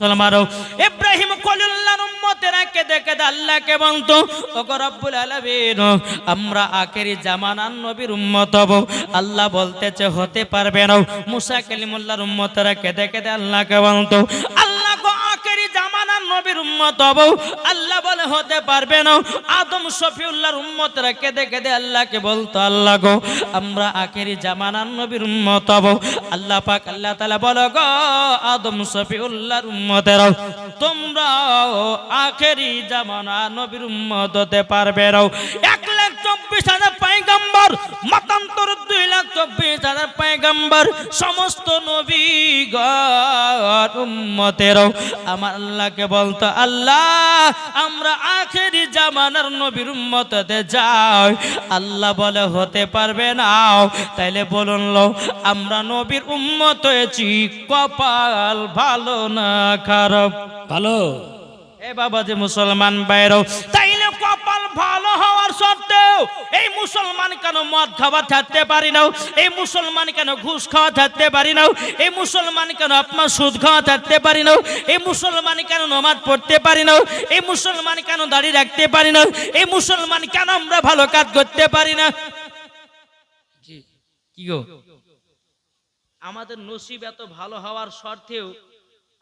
মুসলমানও ইব্রাহিম খলিলুল্লাহর উম্মতেরা কেঁদে কেঁদে আল্লাহকে বলতো, ওগো রব্বুল আলামিন, আমরা আখেরি জামানার নবীর উম্মত হব। আল্লাহ বলতেছে হতে পারবে না। মুসা কালিমুল্লাহর উম্মতেরা কেঁদে কেঁদে আল্লাহকে বলতো, আল্লাহ গো আখেরি জামানার নবীর উম্মত হব। আল্লাহ বলে হতে পারবে না। আদম শফিউল্লাহর উম্মতেরা কেঁদে কেঁদে আল্লাহকে বলতো, আল্লাহ গো আমরা আখেরি জামানার নবীর উম্মত হব। আল্লাহ পাক আল্লাহ তাআলা বলে, গো আদম শফিউল্লাহর উম্মতেরা, তোমরা আখেরি জামানা নবীর উম্মত হতে পারবে না। 1,24,000 পয়গম্বর, মতান্তর 2,24,000 পয়গম্বর, সমস্ত নবী গণ উম্মতেরা আমার আল্লাহকে বলতো, আল্লাহ আমরা আখেরি জামানার নবীর উম্মত হতে যাই। আল্লাহ বলে হতে পারবে না। তাইলে বলুন আমরা নবীর উম্মত হয়েছি, কপাল ভালো না খারাপ? ভালো। এ বাবা যে মুসলমান বাইরেও, তাইলে কপাল ভালো হওয়ার সত্ত্বেও এই মুসলমান কেন মদ খাওয়া থাকতে পারি না? এই মুসলমান কেন ঘুষ খাওয়া থাকতে পারি না? এই মুসলমান কেন আপনার সুদ খাওয়া থাকতে পারি না? এই মুসলমান কেন নামাজ পড়তে পারি না? এই মুসলমান কেন দাড়ি রাখতে পারি না? এই মুসলমান কেন আমরা ভালো কাজ করতে পারি না? কি গো, আমাদের নসিব এত ভালো হওয়ার সত্ত্বেও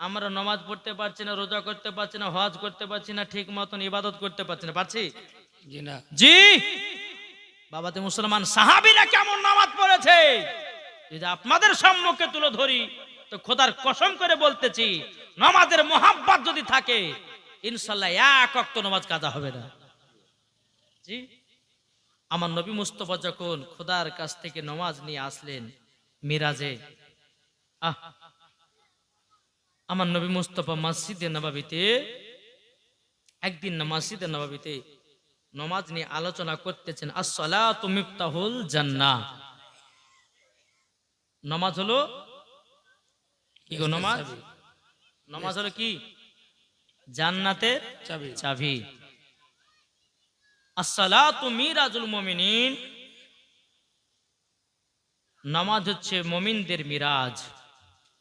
আমরা নামাজ পড়তে পারছি না, রোজা করতে পারছি না, হজ করতে পারছি না, ঠিক মতন ইবাদত করতে পারছি না। পারছি? জি না। জি বাবাতে মুসলমান সাহাবীরা কেমন নামাজ পড়েছে যদি আপনাদের সম্মুখে তুলে ধরি, তো খোদার কসম করে বলতেছি, নামাজের মোহাব্বত যদি থাকে ইনশাআল্লাহ এক ওয়াক্ত নামাজ কাজা হবে না। জি, আমার নবী মুস্তাফা যখন খোদার কাছ থেকে নামাজ নিয়ে আসলেন মিরাজে, আমার নবী মুস্তাফা মসজিদে নববীতে একদিন মসজিদে নববীতে নামাজ নিয়ে আলোচনা করতেছেন। as-salatu মিফতাহুল জান্নাহ, নামাজ হলো কি গো? নামাজ হলো কি? জান্নাতের চাবি। as-salatu মিরাজুল মুমিনিন, নামাজ হচ্ছে মুমিনদের মিরাজ।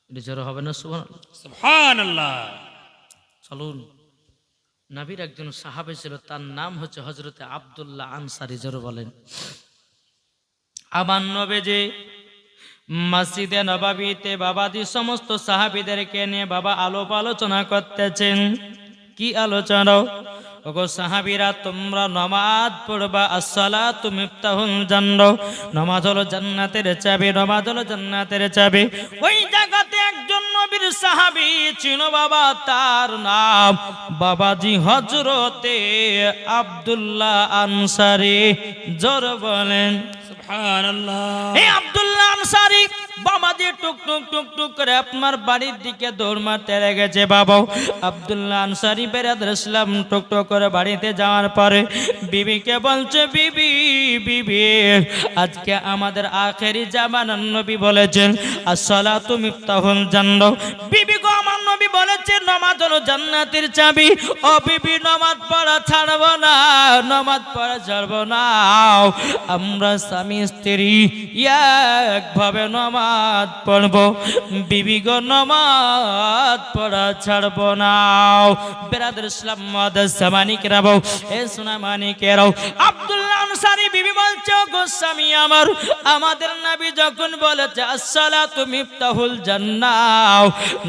জোরে হবে না সুবহানাল্লাহ? চলুন, নবীর একজন সাহাবী ছিল, তার নাম হচ্ছে হযরতে আব্দুল্লাহ আনসারী। জোরে বলেন। আমার নবীজি মসজিদে নববীতে বাবাজি সমস্ত সাহাবীদেরকে নিয়ে বাবা আলোচনা করতেছেন। কি আলোচনা? ওগো সাহাবীরা, তোমরা নামাজ পড়বা। as-salatu মিফতাহুল জান্নাহ, নামাজ হলো জান্নাতের চাবি, নামাজ হলো জান্নাতের চাবি। ওই জায়গাতে একজন নবীর সাহাবী ছিল বাবা, তার নাম বাবাজি হযরতে আব্দুল্লাহ আনসারী। জোরে বলেন সুবহানাল্লাহ। এই আব্দুল্লাহ আনসারী বাবাজি টুক টুক টুক টুক করে আপনার বাড়ির দিকে দৌড় মারতে লেগেছে। বাবা আব্দুল্লাহ আনসারী বেরাদর ইসলাম টুক টুক করে বাড়িতে যাওয়ার পরে বিবিকে বলছে, বিবি বিবি, আজকে আমাদের আখেরি জামানার নবী বলেছেন as-salatu মিফতাহুল জান্নাহ। বিবি গো, আমার নবী বলেছেন নামাজ হলো জান্নাতের চাবি। ও বিবি, নামাজ পড়া ছাড়বো না, নামাজ পড়া ছাড়বো না। আমরা স্বামী স্ত্রী একভাবে নামাজ পড়বো। বিবি গো, নামাজ পড়া ছাড়বো না। বেরাদর ইসলাম মুআদ্দাস সামানিকেরাও, এ সোনা মানিকেরাও, আব্দুল্লাহ আনসারী বিবি বলছে, গো স্বামী আমার, আমাদের নবী যখন বলেছে as-salatu মিফতাহুল জান্নাহ,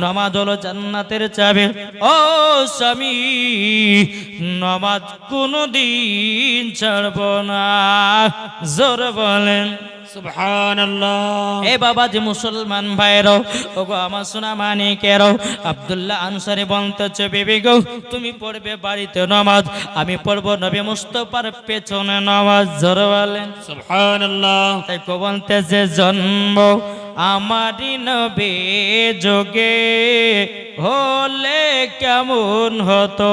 নামাজ হলো জান্নাতের চাবি, ও স্বামী নামাজ কোনদিন ছাড়বো না। জোরে বলেন সুবহানাল্লাহ। এ বাবা যে মুসলমান ভাইরাও, ওগো আমার সোনা মানিকেরাও, আব্দুল্লাহ আনসারী বলতেছে, বিবি গো, তুমি পড়বে বাড়িতে নামাজ, আমি পড়বো নবী মুস্তাফার পেছনে নামাজ। জোরে বলেন সুবহানাল্লাহ। তাই কো বলতেছে, জন্ম আমারই নবী যোগে হলে কেমন হতো।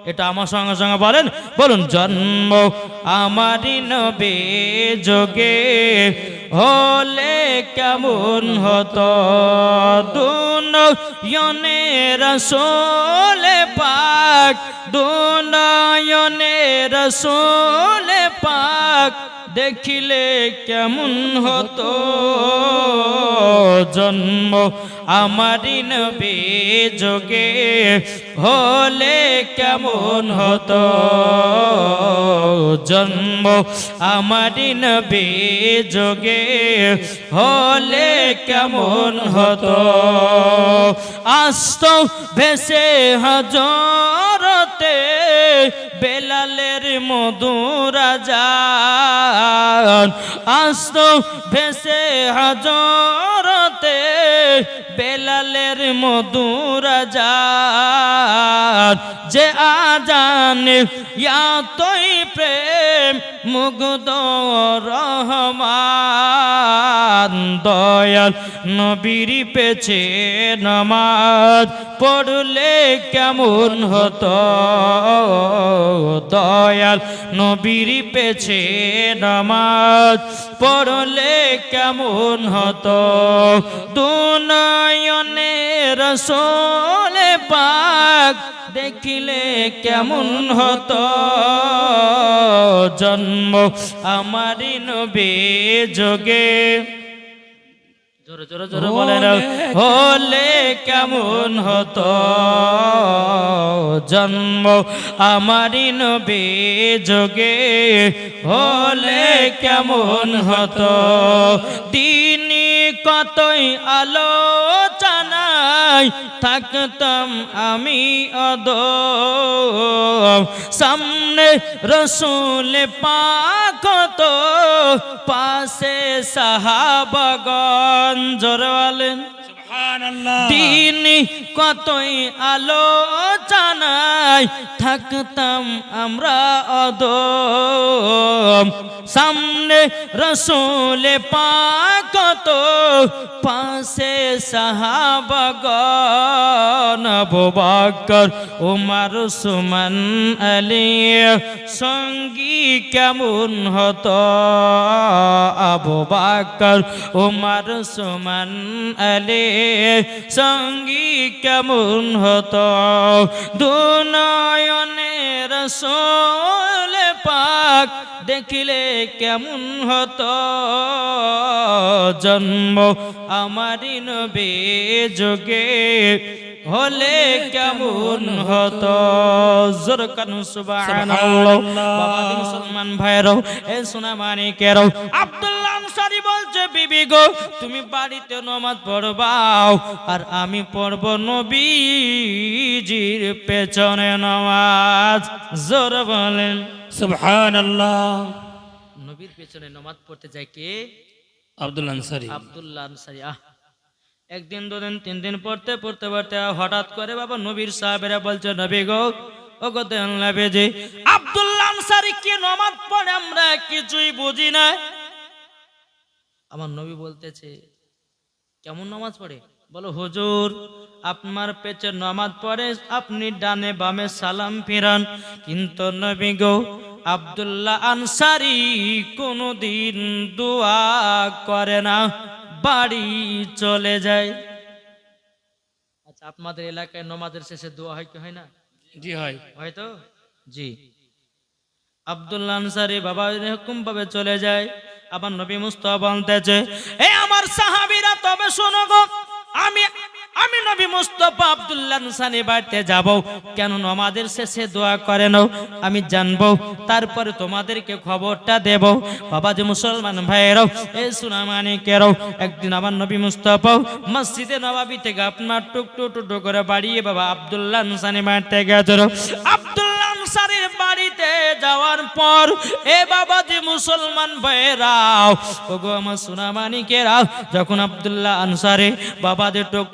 এটা আমার সঙ্গে সঙ্গে বলেন, বলুন, জন্ম আমারই নবী যোগে হলে কেমন হতো। দুনয়নে রাসূল পাক, দুনয়নে রাসূল পাক দেখিলে কেমন হতো জন্ম আমারি নবী যোগে হলে কেমন হতো জন্ম আমারি নবী যোগে হলে কেমন হতো আস্ত ভেসে হজরতে বেলালের মধুর আজান আস্ত ভেসে হজরতে বেলালের মধুর আজান যে আজানে ইয়াতই প্রেম মুগ্ধ রহমান দয়াল নবীর পেছে নামাজ পড়লে কেমন হতো দয়াল নবীর পেছে নামাজ পড়লে কেমন হতো দুনয়নে রাসূল পাক দেখিলে কেমন হতো জন্ম আমারি নবী যোগে জোরে জোরে জোরে বলেন হলে কেমন হতো জন্ম আমারি নবী যোগে হলে কেমন হতো দিনই কতই আলোচনায় থাকতাম আমি অদম সামনে রসুল পাক তো পাশে সাহাবাগণ জোরে বলেন সুবহানাল্লাহ দিনই কতই আলোচনায় থাকতাম আমরা অদম সামনে রসুল পাক তো পাশে সাহাবাগণ আবু বকর উমর উসমান আলী সঙ্গী কেমন হতো আবু বকর উমর উসমান আলী সঙ্গী কেমন হতো দুনয়নে রাসূল পাক দেখিলে কেমন হতো জন্ম আমারি নবী যোগে হলে কেমন হতো জোরে কানু সুবহানাল্লাহ বাবা মুসলমান ভাইরাও এ সোনা মানিকেরাও আব্দুল্লাহ আনসারী বলছে বিবি গো তুমি বাড়িতে নামাজ পড়বাও আর আমি পড়ব নবীজির পেছনে নামাজ জোরে বলেন সুবহানাল্লাহ নবীর পেছনে নামাজ পড়তে যায় কে আব্দুল্লাহ আনসারী আব্দুল্লাহ আনসারী একদিন দুদিন তিন দিন পড়তে পড়তে পড়তে হঠাৎ করে বাবা নবীর সাহাবেরা বলছে নবী গো ও গো নবীজি আব্দুল্লাহ আনসারী কি নামাজ পড়ে আমরা কিছুই বুঝি না আমার নবী বলতেছে কেমন নামাজ পড়ে বলো হুজুর আপনার পেছনে নামাজ পড়ে আপনি ডানে বামে সালাম ফিরান কিন্তু নবী গো আব্দুল্লাহ আনসারী কোনদিন দোয়া করে না বাড়ি চলে যায় আচ্ছা আপনাদের এলাকায় নামাজের শেষে দোয়া হয় কি হয় না জি হয় হয়তো জি আব্দুল্লাহ আনসারী বাবা এরকম ভাবে চলে যায় আবার নবী মুস্তাফা বলতেছে এ আমার সাহাবীরা তবে শোনো গো আমি নবী মুস্তাফা আব্দুল্লাহ আনসারী বাড়িতে যাব কেন নামাজের শেষে দোয়া করে নাও আমি জানবো তারপরে তোমাদেরকে খবরটা দেব বাবা যে মুসলমান ভাইরাও এই সুনামানিকেরাও একদিন আমার নবী মুস্তাফা মসজিদে নববী থেকে আপনার টুকটুক করে বাড়িয়ে বাবা আব্দুল্লাহ আনসারী বাড়িতে গেছিল আব্দুল্লাহ আনসারীর বাড়িতে যাওয়ার পর এ বাবা যে মুসলমান ভাইরাও ওগো আমার সুনামানিকেরাও যখন আব্দুল্লাহ আনসারী বাবা যে টুক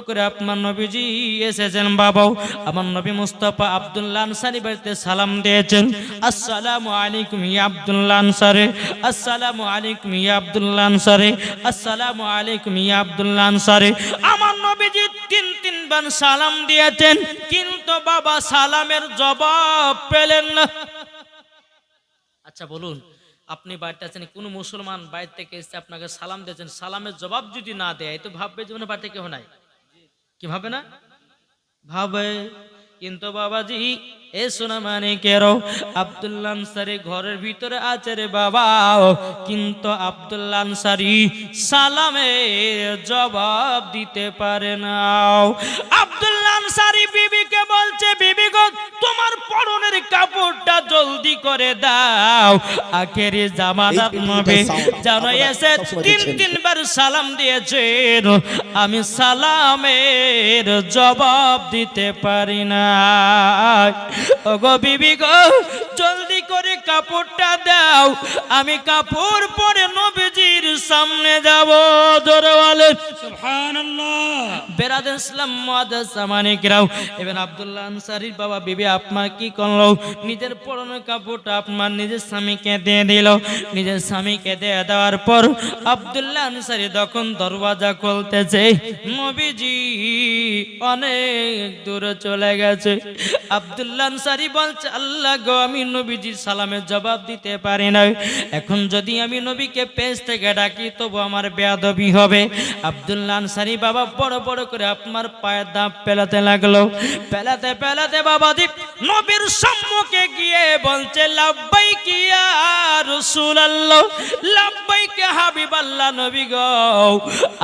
করে আপনার নবীজি এসেছেন বাবাও আমার নবী মুস্তাফা আব্দুল্লাহ আনসারী বাড়িতে সালাম দিয়েছেন আসসালামু আলাইকুম ইয়া আব্দুল্লাহ আনসারী আসসালামু আলাইকুম ইয়া আব্দুল্লাহ আনসারী আসসালামু আলাইকুম ইয়া আব্দুল্লাহ আনসারী আমার নবীজি তিন বার সালাম দিয়েছেন কিন্তু বাবা সালামের জবাব পেলেন না আচ্ছা বলুন আপনি বাড়িতে আছেন কোন মুসলমান বাইরে থেকে এসে আপনাকে সালাম দিয়েছেন সালামের জবাব যদি না দেয় তো ভাববে জীবনে বাড়িতে কেউ নাই কি ভাবে না ভাবে কিন্তু বাবাজি এ সোনা মানিকেরও আব্দুল্লাহ আনসারী ঘরের ভিতরে আছে রে বাবা, কিন্তু আব্দুল্লাহ আনসারী সালামের জবাব দিতে পারে না। আব্দুল্লাহ আনসারী বিবিকে বলছে, বিবি গো তোমার পরনের কাপড়টা জলদি করে দাও, আখেরি জামানাত নবী জানো এসে তিনবার সালাম দিয়েছেন, আমি সালামের জবাব দিতে পারি না। ওগো বিবি গো জলদি করে কাপড়টা দাও, আমি কাপড় পরে নবীজির সামনে যাব। জোরে বলেন সুবহানাল্লাহ। বেরাদার ইসলাম মুআদ্দাস সামানিকরাও, এবার আব্দুল্লাহ আনসারীর বাবা বিবি আপনার কি করলো, নিজের পরনের কাপড়টা আপনার নিজের স্বামীকে দিয়ে দিল। নিজের স্বামীকে দিয়ে দেওয়ার পর আব্দুল্লাহ আনসারী তখন দরওয়াজা খুলতেছে, নবীজি অনেক দূরে চলে গেছে। আব্দুল্লাহ আনসারী বলছে, আল্লাহ গো আমি নবীজির সালামের জবাব দিতে পারি না, এখন যদি আমি নবীকে পেছ থেকে ডাকি তবু আমার বেয়াদবি হবে। আব্দুল্লাহ আনসারী বাবা বড় বড় করে আপনার পায়ের দাঁত পেলাতে লাগলো। পেলাতে পেলাতে বাবা দীপ নবীর সম্মুখে গিয়ে বলছে, লাব্বাইক ইয়া রাসূলুল্লাহ, লাব্বাইক হাবিবাল্লাহ, নবী গো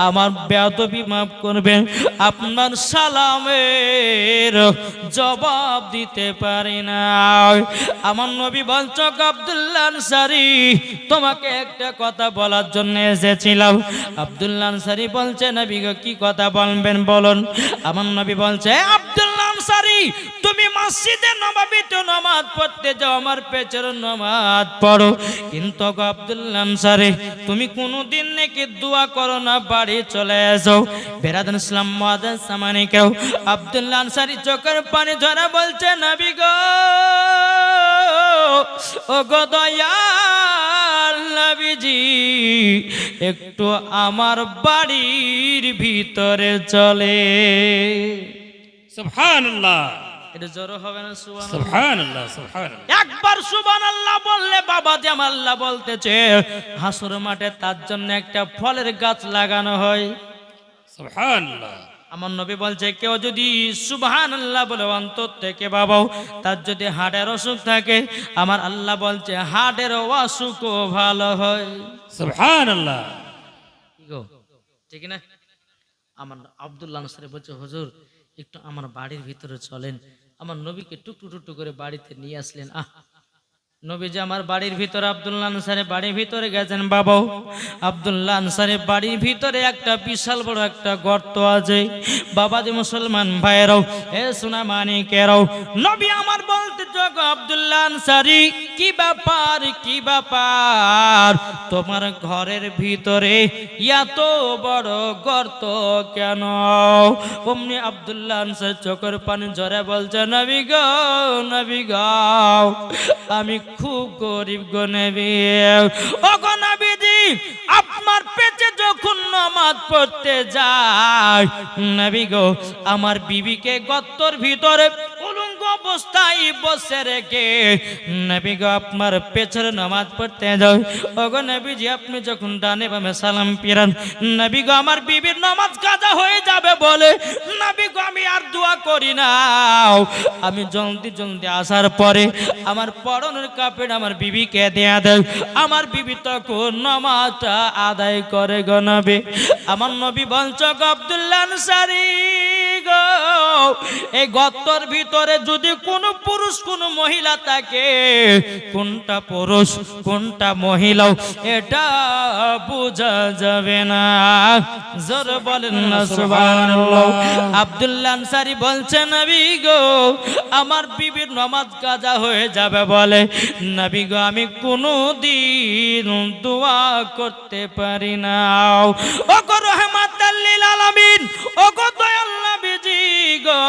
আমার বেয়াদবি মাফ করবেন, আপনার সালামের জবাব দিতে পারি না। আমার নবী বলছো আব্দুল্লাহ আনসারী তোমাকে একটা কথা বলার জন্য এসেছিলাম। আব্দুল্লাহ আনসারী বলছে, নবী গো কি কথা বলবেন বলুন। আমার নবী বলছে, আব্দুল্লাহ আনসারী তুমি মসজিদে নববীতে নামাজ পড়তে যাও, আমার পেছনে নামাজ পড়ো, কিন্তু গো আব্দুল্লাহ আনসারী তুমি কোনোদিন নাকি দোয়া করো না, বাড়ি চলে এসো। বেরাদার ইসলাম মুআদ্দাস সামানিকেও আব্দুল্লাহ আনসারী চোখের পানি ঝরা বলছে, নবী গো ও গো দয়াল নবীজি একটু আমার বাড়ির ভিতরে চলে। সুবহানাল্লাহ। এটা জোর হবে না? সুবহানাল্লাহ সুবহানাল্লাহ সুবহানাল্লাহ। একবার সুবহানাল্লাহ বললে বাবা যে আমার আল্লাহ বলতেছে হাসর মাঠে তার জন্য একটা ফলের গাছ লাগানো হয়। সুবহানাল্লাহ। আমার নবী বলছে, কেউ যদি সুবহানাল্লাহ বলে অন্তর থেকে বাবাও, তার যদি হাড়ের অসুখ থাকে আমার আল্লাহ বলছে হাড়ের অসুখও ভালো হয়। সুবহানাল্লাহ। ঠিক না? আমার আব্দুল্লাহ আনসারী বলছে, হুজুর একটু আমার বাড়ির ভিতরে চলেন। আমার নবীকে টুকটু টুকটু করে বাড়িতে নিয়ে আসলেন। নবী যে আমার বাড়ির ভিতরে আব্দুল্লাহ আনসারী বাড়ির ভিতরে গেছেন বাবাও। আব্দুল্লাহ আনসারী বাড়ির ভিতরে একটা বিশাল বড় একটা গর্ত আছে। বাবাজি মুসলমান ভাইরাও, এ সোনা মানিকেরাও, নবী আমার বলতে যোগ আব্দুল্লাহ আনসারী কি ব্যাপার, কি ব্যাপার তোমার ঘরের ভিতরে এত বড় গর্ত কেন? অমনি আব্দুল্লাহ আনসারী চোখের পানি ঝরে বলছে, নবী গো, নবী গো আমি খুব গরিব গো নবী। ও গো নবীজি আপনার পেটে যখন নামাজ পড়তে যায় নবী গো আমার বিবিকে গর্তের ভিতরে উলঙ্গ অবস্থায় বসে রেখে নবী গো আপনার পেছনে নামাজ পড়তে যাও। ও গো নবীজি আপনি যখন ডানে বামে সালাম ফিরান নবী গো আমার বিবির নামাজ কাজা হয়ে যাবে বলে নবী গো আমি আর দোয়া করি না, আমি জলদি জলদি আসার পরে আমার পরনের কাপড় আমার বিবিকে দেয়া দেয়। আমার বিবি তখন নামাজটা আদায় করে গো নবী। আমার নবী বলছ আব্দুল্লাহ আনসারী গো এই গর্তের ভিতরে যদি কোনো পুরুষ কোনো মহিলা থাকে, কোনটা পুরুষ কোনটা মহিলা এটা বোঝা যাবে না। জোর বলেন না সুবহানাল্লাহ। আব্দুল্লাহ আনসারী বলছে, নবী গো আমার বিবির নামাজ কাজা হয়ে যাবে বলে নবী গো আমি কোনোদিন দোয়া করতে পারি না। ও গো রাহমাতাল লিল আলামিন, ও গো দয়াল নবীজি গো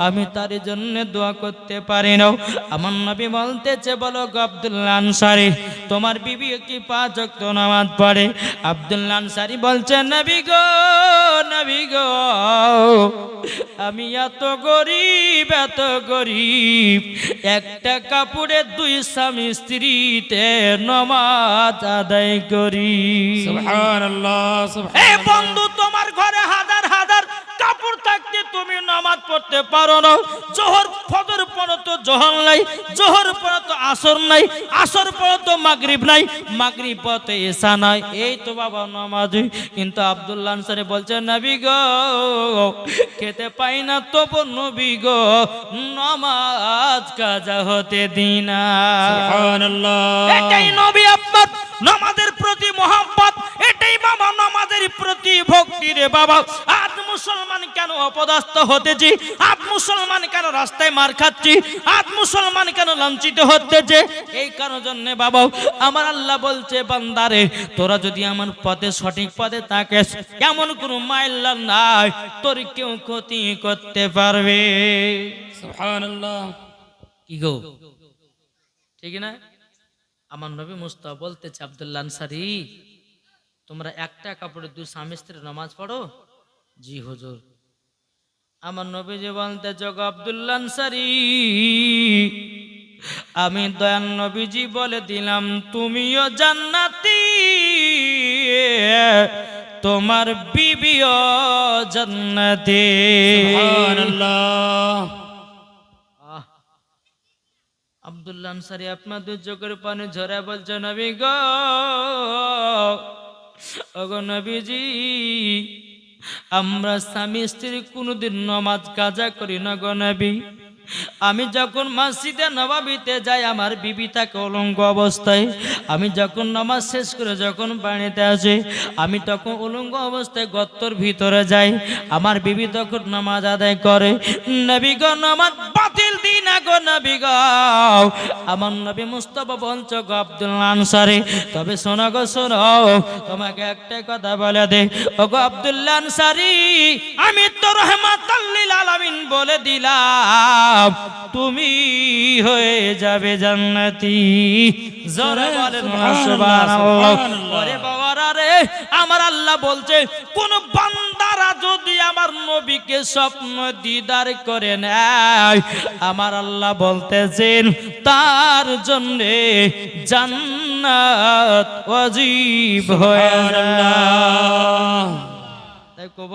আমি তার জন্য দোয়া করতে পারি না। আমার নবী বলতেছে, বলো গো আব্দুল্লাহ আনসারী তোমার বিবি কি 5 ওয়াক্ত নামাজ পড়ে? আব্দুল্লাহ আনসারী বলছে, নবী গো, নবী গো আমি এত গরিব, এত গরিব একটা কাপড়ে 2 স্বামী স্ত্রীতে নামাজ আদায় করি। সুবহানাল্লাহ এ বন্ধু তোমার ঘরে হাজার হাজার কাপড় থাকতে তুমি নামাজ পড়তে পারো না, জোহর ফজর পড়ো তো জোহর নাই, জোহর পড়ো তো আসর নাই, আসর পড়ো তো মাগরিব নাই, মাগরিব পড়ো তো এশা নাই, এই তো বাবা নামাজ। কিন্তু আব্দুল্লাহ আনসারী বলছে নবী গো খেতে পাই না তবু নবী গো নামাজ কাজা হতে দিনা। সুবহানাল্লাহ। এটাই নবী আপনার নামাজের প্রতি মহব্বত, এটাই বাবা নামাজের প্রতি ভক্তি রে বাবা। আজ মুসলমান কেন অপদস্থ হতেছি, আজ মুসলমান কেন রাস্তায় মার খাচ্ছি, আজ মুসলমান কেন লাঞ্ছিত হতেছে, এই কারণ জন্য বাবা আমার আল্লাহ বলছে বান্দারে তোরা যদি আমার পথে সঠিক পথে থাকিস এমন কোনো মাইল্লা নাই তোর কেউ ক্ষতি করতে পারবে। সুবহানাল্লাহ। কি গো ঠিক না? আমার নবী মুস্তাফা বলতেছে আব্দুল্লাহ আনসারী তোমরা একটা কাপড়ে দুই স্বামী স্ত্রী নামাজ পড়ো? জি হুজুর। আমার নবী যে বলতেছে আব্দুল্লাহ আনসারী আমি দয়াল নবীজি বলে দিলাম তুমিও জান্নাতি, তোমার বিবিও জান্নাতি। সুবহানাল্লাহ। আব্দুল্লাহ আনসারী আপনাদের চোখের পানি ঝরে বলছে নবী গো ওগো নবীজি আমরা স্বামী স্ত্রী কোনোদিন নামাজ কাজা করি না গো নবী। আমি যখন মসজিদে নববীতে যাই আমার বিবি থাকে উলঙ্গ অবস্থায়, আমি যখন নামাজ শেষ করে যখন বাড়িতে আসি আমি তখন উলঙ্গ অবস্থায় গর্তর ভিতরে যাই, আমার বিবি তখন নামাজ আদায় করে। নবী গো নামাজ বাতিল দিই না গো নবী গো। আমার নবী মুস্তাফা বলছো গো আব্দুল্লাহ আনসারী তবে শোনো গো শোনো তোমাকে একটা কথা বলে দে ও গো আব্দুল্লাহ আনসারী আমি তো রহমাতুল লিল আলামিন বলে দিলাম তুমি হয়ে যাবে জান্নাতি। জোরে বলেন সুবহানাল্লাহ। ওরে বাবারা রে আমার আল্লাহ বলছে কোন বান্দারা যদি আমার নবীকে স্বপ্ন দিদার করে নেয় আমার আল্লাহ বলতেছেন তার জন্য জান্নাত ওয়াজিব হয়ে যায়।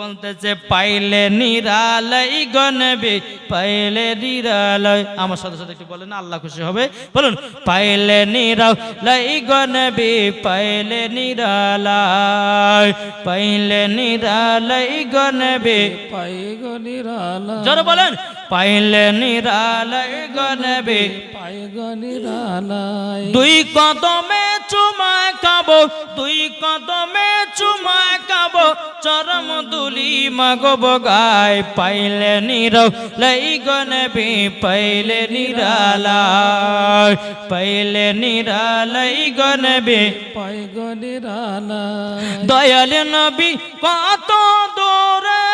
বলতেছে পাইলে নিরালাই গনবে পাইলে নিরালাই, আমার সাথে সাথে একটু বলেন আল্লাহ খুশি হবে, বলুন পাইলে নিরালাই গনবে পাইলে নিরালাই, পাইলে নিরালাই গনবে পাইগো নিরালাই। জোরে বলেন পাইলে নিরালাই গনবে পাইগো নিরালাই। দুই কদমে চুমা খাবো, দুই কদমে চুমা খাবো চরম দুলি মাগব গায় পাইলে নিরালাই গনবে পাইলে নিরালাই, পাইলে নিরালাই গনবে পাইগো নিরালাই। দয়াল নবী কত দূরে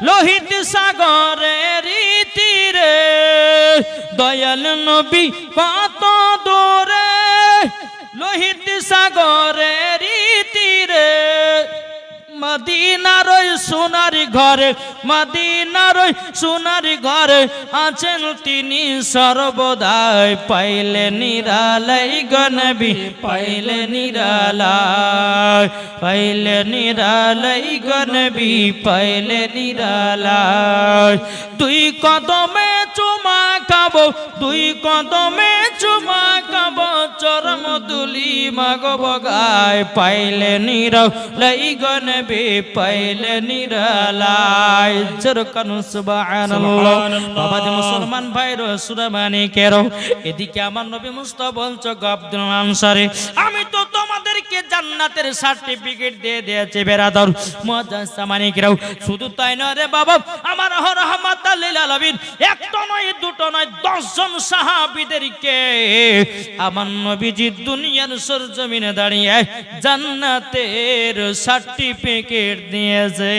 লোহিত সাগরের তীরে, দয়াল নবী কত দূরে লোহিত সাগরের তীরে, মদিনার ওই সোনার ঘরে, মদিনার ওই সোনার ঘরে আছেন তিনি সর্বদাই পাইলে নিরালাই গনবী পাইলে নিরালাই, পাইলে নিরালাই গনবী পাইলে নিরালাই। দুই কদমে চুমা খাবো, দুই কদমে চুমা খাবো চরম দুলি মাগব গায় পাইলে নিরালাই গনবী পাইলে নিরালাই। যেরকম সুবহানাল্লাহ। বাবা যে মুসলমান ভাইর সুরামানি কেরো এদিকে আমার নবী মুস্তাফা বলছো গো আব্দুল্লাহ আনসারী আমি তো তোমাদেরকে জান্নাতের সার্টিফিকেট দিয়ে দিয়েছি বেরাদর মুআজ্জাজ সামানি কেরো। শুধু তাই নয় রে বাবা আমার রহমাতুল লিল আলামিন একটা নয় দুটো নয় 10 জন সাহাবীদেরকে আমার নবীজি দুনিয়ার সরজমিনে দাঁড়িয়ে জান্নাতের সার্টিফিকেট দিয়েছে।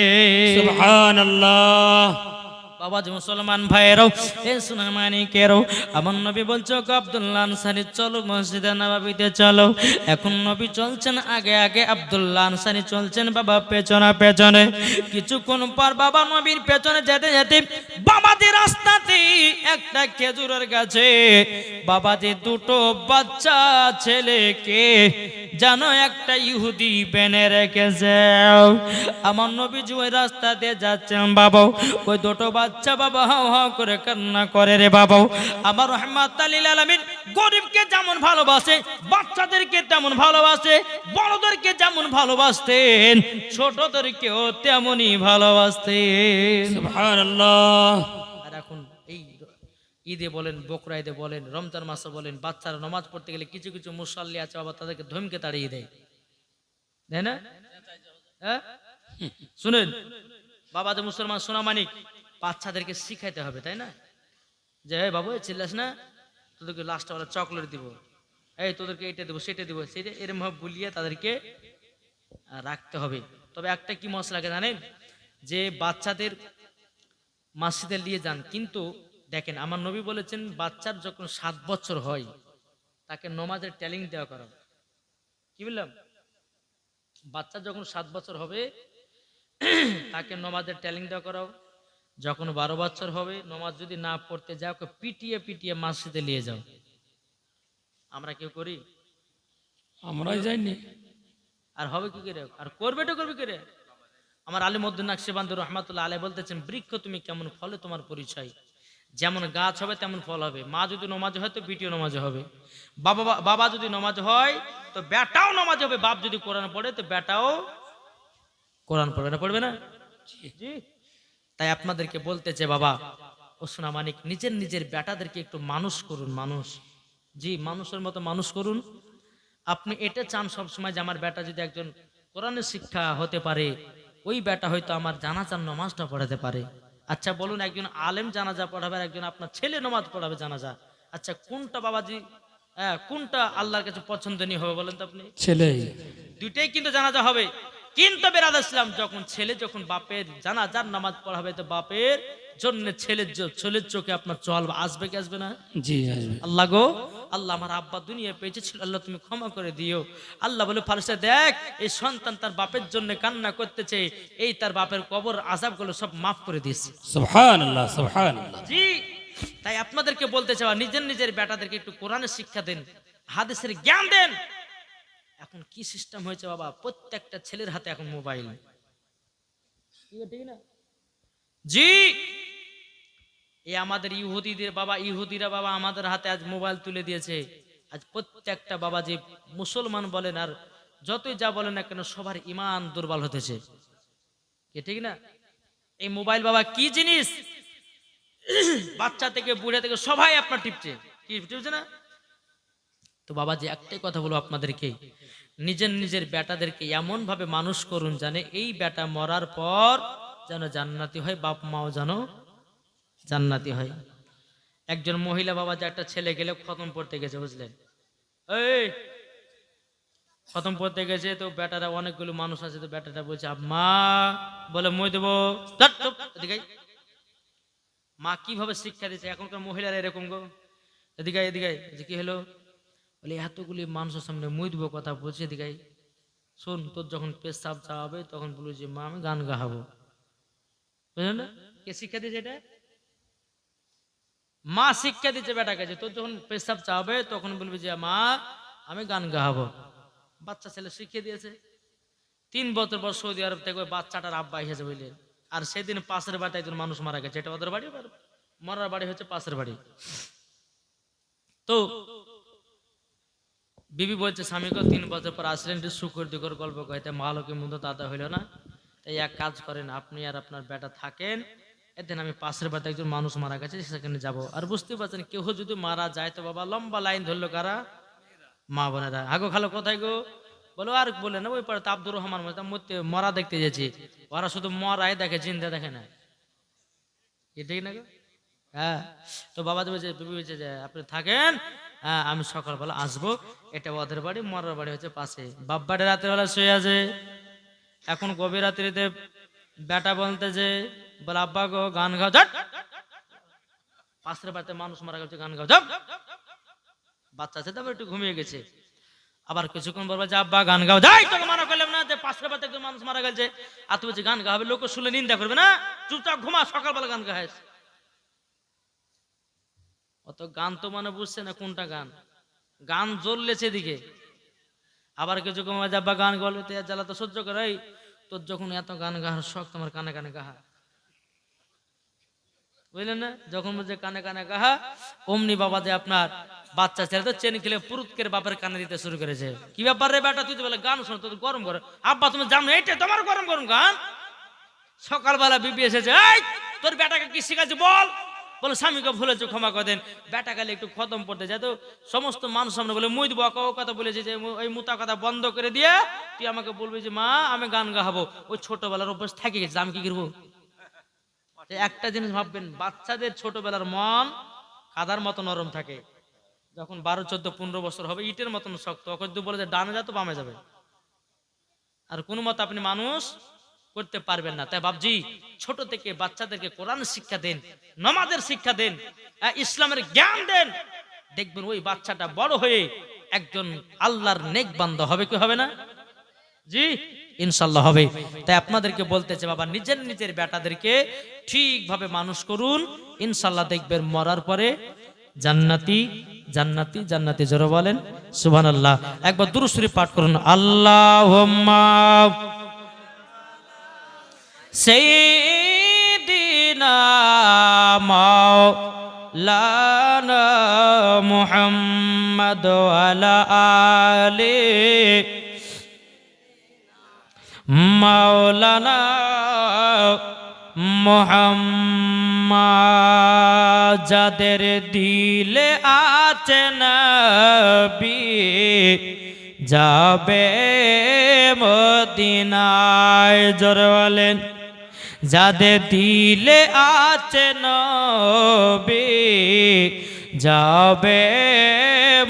সুবহানাল্লাহ। বাবা যে মুসলমান ভাইয়েরাও এ সুনামানিকেরও আমার নবী বলছো আব্দুল্লাহ আনসারী চলো মসজিদে নববীতে চলো। এখন নবী চলছেন আগে আগে, আব্দুল্লাহ আনসারী চলছেন বাবা পেছনে পেছনে। কিছুক্ষণ পর বাবা নবীর পেছনে যেতে যেতে বাবা যে রাস্তাতে একটা খেজুরের গাছে বাবাজি দুটো বাচ্চা ছেলেকে যেন একটা ইহুদি বেনে রেখেছে। আমার নবীজি ওই রাস্তা দিয়ে যাচ্ছেন বাবা, ওই দুটো বাচ্চা বাবা হাও হাও করে কান্না করে রে বাবা। আমার রহমাতুল লিল আলামিন গরিবকে যেমন ভালোবাসে, বাচ্চাদেরকে তেমন ভালোবাসে, বড়দেরকে যেমন ভালোবাসতেন ছোটদেরকেও তেমনই ভালোবাসতেন। সুবহানাল্লাহ। আর এখন এই ঈদে বলেন, বকরা ঈদে বলেন, রমজান মাসে বলেন, বাচ্চারা নামাজ পড়তে গেলে কিছু কিছু মুসল্লি আছে বাবা তাদেরকে ধমকে তাড়িয়ে দেয়, তাই না? হ্যাঁ শুনেন বাবা, যে মুসলমান সোনামানিক বাচ্চাদেরকে শিখাইতে হবে, তাই না? যে এই বাবু চিল্লাস না, তোদেরকে লাস্টে বলে চকলেট দিব, এই তোদেরকে এটা দেবো সেটা দেবো, সেটা এরকম ভাবে বুলিয়ে তাদেরকে রাখতে হবে। তবে একটা কি মশলাকে জানেন, যে বাচ্চাদের মসজিদে নিয়ে যান, কিন্তু দেখেন আমার নবী বলেছেন বাচ্চার যখন 7 বছর হয় তাকে নমাজের ট্রেনিং দেওয়া করা। কি বললাম? বাচ্চা যখন 7 বছর হবে তাকে নমাজের ট্রেনিং দেওয়া করাও। যখন 12 বছর হবে নমাজ যদি না পড়তে যাও ওকে পিটিয়ে পিটিয়ে মসজিদে নিয়ে যাও। আমরা কেউ করি? আমরাই যাইনি। আর হবে কি করে? আর করবেটা করবে কি রে? আমার আলিমউদ্দিন নকশবন্দি রহমাতুল্লাহ আলাইহি বলতেছেন, বৃক্ষ তুমি কেমন ফলে তোমার পরিচয়। যেমন গাছ হবে তেমন ফল হবে। মা যদি নমাজ হয় তো বিটিও নমাজ হবে, বাবা যদি নমাজ হয় তো বেটাও নমাজ হবে, বাপ যদি কোরআন পড়ে তো বেটাও কোরআন পড়বে না, পড়বে না? জি। তাই আপনাদেরকে বলতেছে বাবা ও সোনা মানিক, নিজের নিজের বেটাদেরকে একটু মানুষ করুন, মানুষ, জি মানুষের মতো মানুষ করুন। আপনি এটা চান সবসময় যে আমার বেটা যদি একজন কোরআনের শিক্ষা হতে পারে, ওই বেটা হয়তো আমার জানাজার নামাজটা পড়াতে পারে। আচ্ছা বলুন, একজন আলেম জানাজা পড়াবে আর একজন আপনার ছেলে নামাজ পড়াবে জানাজা, আচ্ছা কোনটা বাবাজি কোনটা আল্লাহর কাছে পছন্দনীয় হবে বলেন তো আপনি? ছেলে। দুইটাই কিন্তু জানাজা হবে, কিন্তু বেরাদর ইসলাম যখন ছেলে যখন বাপের জানাজার নামাজ পড়াবে তো বাপের জন্য ছেলের চোখে আপনার চল আসবে কি আসবে না? জি আসবে। আল্লাহ গো, আল্লাহ আমার আব্বা দুনিয়া পেয়েছে ছিল, আল্লাহ তুমি ক্ষমা করে দিও। আল্লাহ বলে ফারিস্তা দেখ এই সন্তান তার বাপের জন্য কান্না করতেছে, এই তার বাপের কবর আযাবগুলো সব মাফ করে দিয়েছে। সুবহানাল্লাহ, সুবহানাল্লাহ। জি। তাই আপনাদেরকে বলতে চাওয়া, নিজের নিজের বেটাদেরকে একটু কোরআনের শিক্ষা দেন, হাদিসের জ্ঞান দেন। এখন কি সিস্টেম হয়েছে বাবা, প্রত্যেকটা ছেলের হাতে এখন মোবাইল, ঠিক না? জি। এই আমাদের ইহুদিদের বাবা, ইহুদিরা বাবা আমাদের হাতে আজ মোবাইল তুলে দিয়েছে। আজ প্রত্যেকটা বাবা যে মুসলমান বলেন আর যতই যা বলেন না কেন সবার ঈমান দুর্বল হতেছে, কি ঠিক না? এই মোবাইল বাবা কি জিনিস, বাচ্চা থেকে বুড়ে থেকে সবাই আপনার টিপছে, কি টিপছে না? তো বাবা যে একটাই কথা বলবো আপনাদেরকে, নিজের নিজের বেটাদেরকে এমন ভাবে মানুষ করুন জানে এই বেটা মরার পর যেন জান্নাতি হয়, বাপ মাও যেন জান্নাতি হয়। একজন মহিলা বাবা যে একটা ছেলে গেলে খতম পড়তে গেছে, বুঝলেন? এই খতম পড়তে গেছে তো বেটারা অনেকগুলো মানুষ আছে, তো বেটাটা বলছে মা বলে মই দেবো, এদিকে মা কিভাবে শিক্ষা দিচ্ছে এখনকার মহিলারা এরকম গো, এদিকে এদিকে যে কি হলো বলে এতগুলি মানুষের সামনে মই দেবো কথা বলছে, এদিকে শোন তোর যখন পেশাব চাওয়াবে তখন বলবি যে মা আমি গান গাহাবো, বুঝলেন না? কে শিক্ষা দিয়েছে এটা? মা শিক্ষা দিচ্ছে বেটাকে যে তোর যখন পেশাব চাওয়াবে তখন বলবি যে মা আমি গান গাহাবো। বাচ্চা ছেলে শিখিয়ে দিয়েছে। 3 বছর পর সৌদি আরব থেকে ওই বাচ্চাটার আব্বা এসেছে বুঝলেন। আর সেদিন পাশের বাড়িতে একজন মানুষ মারা গেছে, এটা ওদের বাড়ি, মরার বাড়ি হচ্ছে পাশের বাড়ি। তো বিবি বলছে স্বামীকে 3 বছর পর আসলেন, শুকুর দুঃখর গল্প কইতে মালকে মন্দ দাদা হইল না, তাই এক কাজ করেন আপনি আর আপনার বেটা থাকেন, এদিন আমি পাশের বাড়িতে একজন মানুষ মারা গেছে সেখানে যাব। আর বুঝতে পারছেন কেউ যদি মারা যায় তো বাবা লম্বা লাইন ধরলো কারা? মা বোনেরা। আগো খালো কোথায় গো? বলো আর বলে না ওই পারে আব্দুর রহমান মরা দেখতে গেছি, ওরা শুধু মরাই দেখে, জিন্দা দেখে না, ঠিক না গো? হ্যাঁ। তো বাবা বলছে যে আপনি থাকেন, হ্যাঁ আমি সকালবেলা আসবো, এটা ওদের বাড়ি, মরার বাড়ি হচ্ছে পাশে। বাপ বাড়ি রাতের বেলা শুয়ে আছে, এখন গভীর রাত্রিতে বেটা বলতে যে বলে আব্বা গো গান গাও, পাশের বাড়িতে মানুষ মারা গেছে গান গাও, বাচ্চা আছে তারপর একটু ঘুমিয়ে গেছে। আবার কিছুক্ষণ বলবে যে আব্বা গান গাও, যাই তোকে মানা করলাম না যে পাশের বাড়িতে একজন মানুষ মারা গেছে আর তুই বলছি গান গাবে, লোক শুনে নিন্দা করবে না, চুপচাপ ঘুমা, সকালবেলা গান গাইস। অত গান তো মানে বুঝছে না কোনটা গান, গান জ্বললেছে দিকে, আবার কিছু কমা যাবা গান গলে জ্বালা তো সহ্য করে। এই তোর যখন এত গান গাহার শখ তোমার কানে কানে গাহা, বুঝলেন না? যখন বলছে কানে কানে গাহা, অমনি বাবা যে আপনার বাচ্চা ছেলে তো চেন খেলে পুরুতকের বাপের কানে দিতে শুরু করেছে। কি ব্যাপার রে বেটা, তুই তো বলে গান শোনো, তোর গরম করে। আব্বা তুমি জানো এইটা তোমার গরম গরম গান? সকালবেলা বিবি এসেছে, এই তোর বেটাকে কি শিখাচ্ছে বল। বলে স্বামীকে ভুলেছে, ক্ষমা করে দেন। বেটা গেলে একটু খতম পড়তে যায় তো সমস্ত মানুষ সামনে বলে মুই দিব ও কথা বলেছে যে ওই মুতা কথা বন্ধ করে দিয়ে তুই আমাকে বলবি যে মা আমি গান গাহাবো। ওই ছোটবেলার অভ্যাস থেকে গেছে, আমি কি করবো? একটা জিনিস ভাববেন, বাচ্চাদের ছোটবেলার মন কাদার মতো নরম থাকে, যখন 12, 14, 15 বছর হবে ইটের মতন শক্ত। ওকে যদি বলে যে ডানে যা তো বামে যাবে, আর কোনো মত আপনি মানুষ করতে পারবেন না। তাই বাপজি ছোট থেকে বাচ্চাদেরকে কোরআন শিক্ষা দেন, নামাজের শিক্ষা দেন, ইসলামের জ্ঞান দেন, দেখবেন ওই বাচ্চাটা বড় হয়ে একজন আল্লাহর নেক বান্দা হবে। কি হবে না? জি ইনশাল্লাহ হবে। তাই আপনাদেরকে বলতেছে বাবা নিজের নিজের বেটাদেরকে ঠিকভাবে মানুষ করুন, ইনশাল্লাহ দেখবেন মরার পরে জান্নাতি জান্নাতি জান্নাতি। জোরে বলেন সুবহানাল্লাহ। একবার দুরূদ শরীফ পাঠ করুন। আল্লাহুম্মা সাইয়্যিদিনা মাওলানা মুহাম্মদ ওয়া আলা আলিহি মাওলানা মুহাম্মদ। যাদের দিলে আছে নবী যাবে মদিনায়। জোরে বলেন। যাদের দিলে আছে নবী যাবে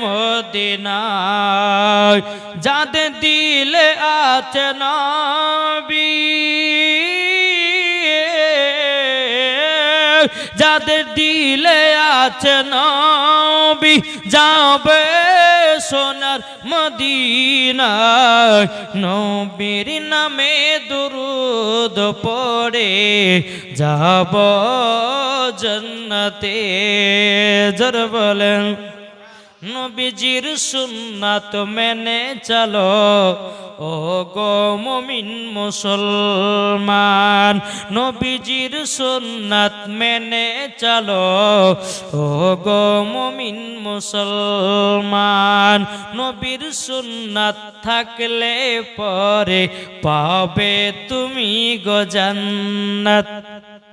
মদিনায়। যাদের দিলে আছে নবী, যাদের দিলে আছে নবী যাবে সোনার মদিনায়। নবীর নামে দুরূদ পড়ে যাব জান্নাতে। জোরে বলেন। নবীজির সুন্নাত মেনে চলো ও গো মুমিন মুসলমান। নবীজির সুন্নাত মেনে চলো ও গো মুমিন মুসলমান। নবীর সুন্নাত থাকলে পরে পাবে তুমি গো জান্নাত।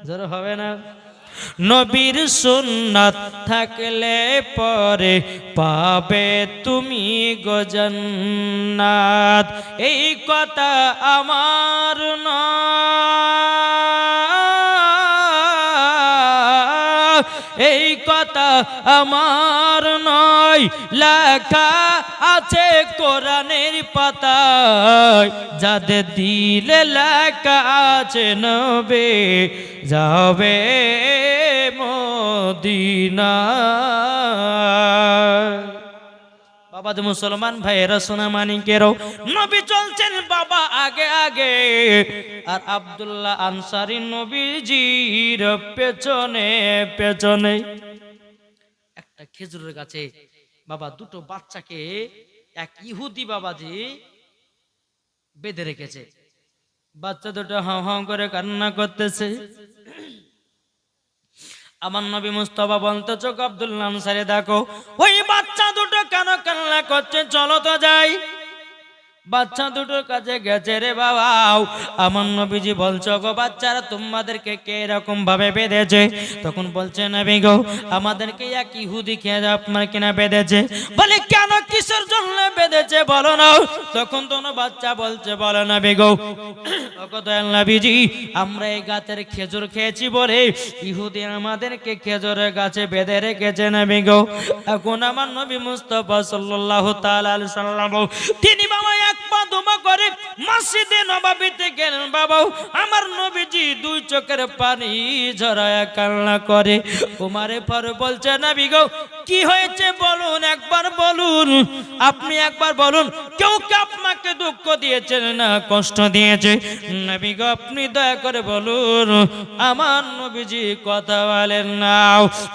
জোরে হবে না? নবীর সুন্নাত থাকলে পরে পাবে তুমি গো জান্নাত। এই কথা আমার নয়, এই কথা আমার নয়, লেখা আছে কোরআনের পাতায়। যাদের দিলে লেখা আছে নবী যাবে মদিনায়। বাবা যে মুসলমান ভাইয়েরা সোনা মানিকেরও, নবী চলছেন বাবা আগে আগে, আর আব্দুল্লাহ আনসারী নবীজির পেছনে পেছনে। একটা খেজুরের গাছে বাবা দুটো বাচ্চাকে এক ইহুদি বাবাজি বেঁধে রেখেছে। বাচ্চা দুটো হাও হাও করে কান্না করতেছে। আমার নবী মুস্তাফা বলতে চোখ আব্দুল্লাহ আনসারী দেখো ওই বাচ্চা দুটো কেন কান্না করছে, চলো তো যাই। বাচ্চা দুটোর কাছে গেছে রে বাবা। আমার নবীজি বলছো গো বাচ্চারা তোমাদেরকে কে এরকম ভাবে বেঁধেছে? তখন বলছে নবী গো আমাদেরকে এক ইহুদি খেয়ে আপনার কিনা বেঁধেছে। বলে কেন, কিসের জন্য বেঁধেছে বলো না? তখন তো বাচ্চা বলছে বলো নবী গো নবীজি আমরা এই গাছের খেজুর খেয়েছি বলে ইহুদি আমাদেরকে খেজুরের গাছে বেঁধে রেখেছে নবী গো। এখন আমার নবী মুস্তাফা সাল্লাল্লাহু তাআলা আলাইহি সাল্লাম তিনি বাবা এক পা দুমা করে মসজিদে নববীতে গেলেন বাবা, আমার নবীজি দুই চোখের পানি ঝরায়া কান্না করে। উমারে ফারুক বলছে নবী গো কি হয়েছে বলুন, একবার বলুন, আপনি একবার বলুন, কেউ কি আপনাকে দুঃখ দিয়েছে না কষ্ট দিয়েছে? নবী গো আপনি দয়া করে বলুন। আমার নবীজি কথা বলেন না।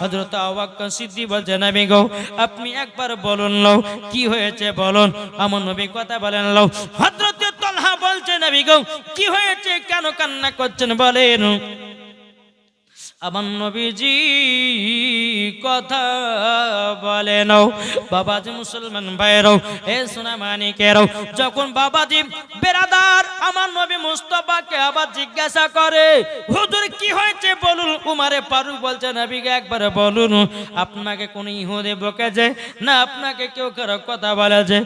হযরত আবু বকর সিদ্দিক বলছে নবী গো আপনি একবার বলুন নাও কি হয়েছে বলুন। আমার নবী কথা বলেন নাও। হযরত তালহা বলছে নবী গো কি হয়েছে, কেন কান্না করছেন বলেন। আমার নবীজি কথা বলেন। বাবাজি মুসলমান ভাইরাও, এ সোনা মানিকেরাও, যখন বাবাজি বেরাদার আমার নবী মুস্তাফাকে আবার জিজ্ঞাসা করে হুজুর কি হয়েছে বলুন, উমারে ফারুক বলছে নবীকে একবার বলুন, আপনাকে কোন ইহুদি বকেছে না আপনাকে কেউ কারো কথা বলেছে?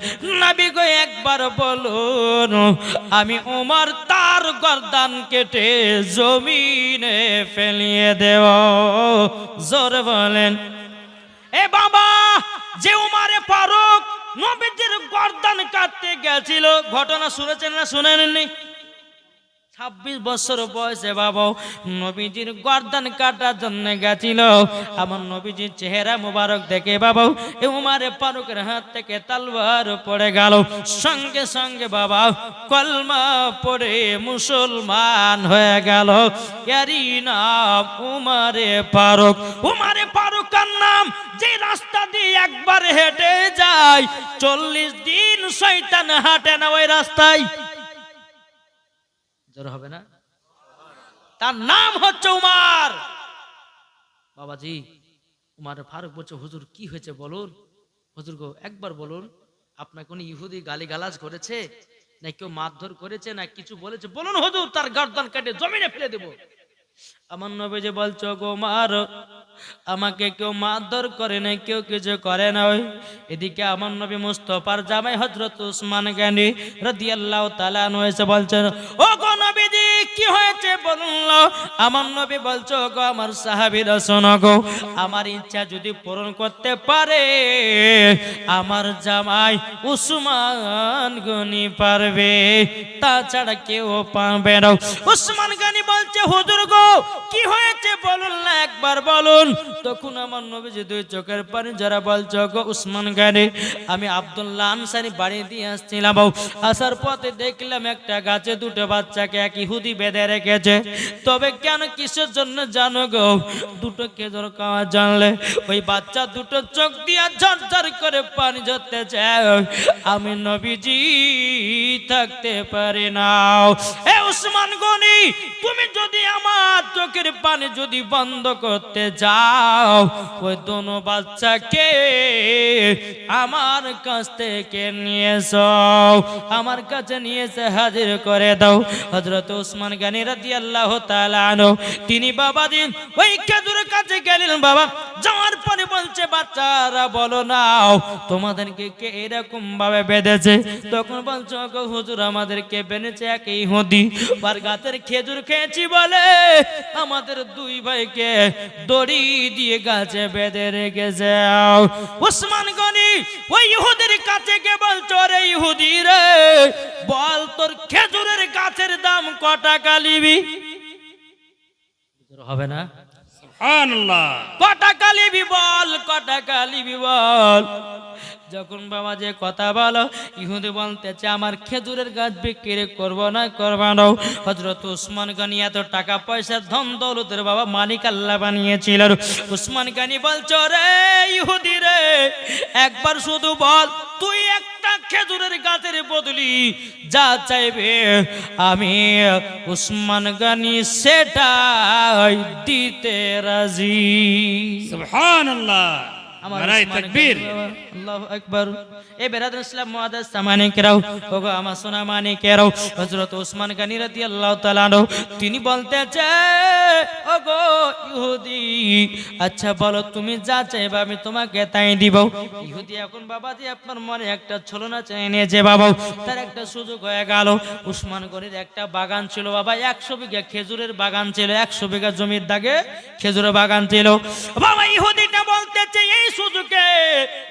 নবী গো একবার বলুন, আমি উমর তার গর্দান কেটে জমিনে ফেলিয়ে দেব। জোরে বলেন। এ বাবা, যে উমারে ফারুক নবীজির গর্দান কাটতে গেছিল, ঘটনা শুনেছেন না শুনেননি? 26 বছর বয়সে বাবা নবীজির গর্দান কাটার জন্য গেছিল। আমার নবীজির চেহারা মুবারক দেখে বাবা এ উমারে ফারুকের হাত থেকে তলোয়ার পড়ে গেল। সঙ্গে সঙ্গে বাবা কলমা পড়ে মুসলমান হয়ে গেল। এরই নাম উমারে ফারুক। উমারে ফারুকের নাম যে রাস্তা দিয়ে একবার হেঁটে যায় 40 দিন শয়তান হাঁটে না ওই রাস্তায়। জোর হবে না? তার নাম হচ্ছে উমার। বাবাজি উমার ফারুক বলছে হুজুর কি হয়েছে বলুন। হুজুর গো একবার বলুন, আপনার কোন ইহুদি গালিগালাজ করেছে না কেউ মারধর করেছে না কিছু বলেছে বলুন হুজুর, তার গর্দান কেটে জমিনে ফেলে দেব। আমার নবী যে বলছো গো উমার আমাকে কেউ মারধর করে না, কেউ কিছু করে না। এদিকে আমার নবী মুস্তাফার জামাই হযরত উসমান গনি রাদিয়াল্লাহু তাআলা আনহু এসে বলছেন ও গো নবীজি কি হয়েছে বলুন। আমার নবী বলছো গো আমার সাহাবীরা শোনো গো, আমার ইচ্ছা যদি পূরণ করতে পারে আমার জামাই উসমান গনি পারবে, তাছাড়া কেউ পারবে না। উসমান গনি বলছে হুজুর গো কি হয়েছে বলুন না একবার বলুন। তখন আমার নবীজি দুই চোখের পানি যারা বলছো গো উসমান গনি আমি আব্দুল্লাহ আনসারী বাড়ি দিয়ে আসছিলাম, আসার পথে দেখলাম একটা গাছে দুটো বাচ্চাকে এক ইহুদি বেঁধে রেখেছে। তবে কেন কিসের জন্য জানো গো? দুটো খেজুর খাওয়া জানলে ওই বাচ্চা দুটো চোখ দিয়া ঝরঝর করে পানি ঝরতেছে। আমি নবীজি থাকতে পারি না। এ উসমান গনি তুমি যদি আমার চোখের পানি যদি বন্ধ করতে যাও ওই দোনো বাচ্চাকে আমার কাছ থেকে নিয়ে এসো, আমার কাছে নিয়ে এসে হাজির করে দাও। হযরত উসমান গনি রাদিয়াল্লাহু তাআলা আনহু তিনি বাবাজি ওই খেজুরের কাছে গেলেন। বাবা যাওয়ার পরে বলছে বাচ্চারা বলো নাও তোমাদেরকে কে এরকম ভাবে বেঁধেছে? তখন বলছো গো হুজুর আমাদেরকে বেঁধেছে এক ইহুদি, আর গাছের খেজুর খেয়েছি বলে আমাদের দুই ভাইকে দড়ি দিয়ে গাছে বেঁধে রেখেছে। উসমান গনি ওই ইহুদির কাছে গিয়ে বলছো রে ইহুদি রে বল তোর খেজুরের গাছের দাম ক টাকা নিবি? হবে না? সুবহানাল্লাহ। ক টাকা নিবি বল, ক টাকা নিবি বল। যখন বাবা যে কথা বলো ইহুদি বলতেছে আমার খেজুরের গাছ বিক্রি করব না করব না। হযরত উসমান গনি এত টাকা পয়সা ধন দৌলতের বাবা মালিক আল্লাহ বানিয়েছিল। উসমান গনি বলছো রে ইহুদি রে একবার শুধু বল তুই একটা খেজুরের গাছের বদলি যা চাইবে আমি উসমান গনি সেটাই দিতে রাজি। সুবহানাল্লাহ। নারায়ে তাকবীর। আল্লাহু আকবার। এ বেরাদর ইসলাম মুআদ্দাস সামানিকেরাও ওগো আমার সোনা মানিকেরাও, হযরত উসমান গনি রাদিয়াল্লাহু তাআলা আনহু তিনি বলতেছে ওগো ইহুদি আচ্ছা বলো তুমি যা চাইবে আমি তোমাকে তাই দিব। ইহুদি এখন বাবাজি আপনার মনে একটা ছলনা চাই নিয়েছে বাবা, তার একটা সুযোগ হয়ে গেল। উসমান গনির একটা বাগান ছিল বাবা, 100 বিঘা খেজুরের বাগান ছিল, 100 বিঘা জমির দাগে খেজুরের বাগান ছিল বাবা। ইহুদিটা বলতেছে এই সুযোগে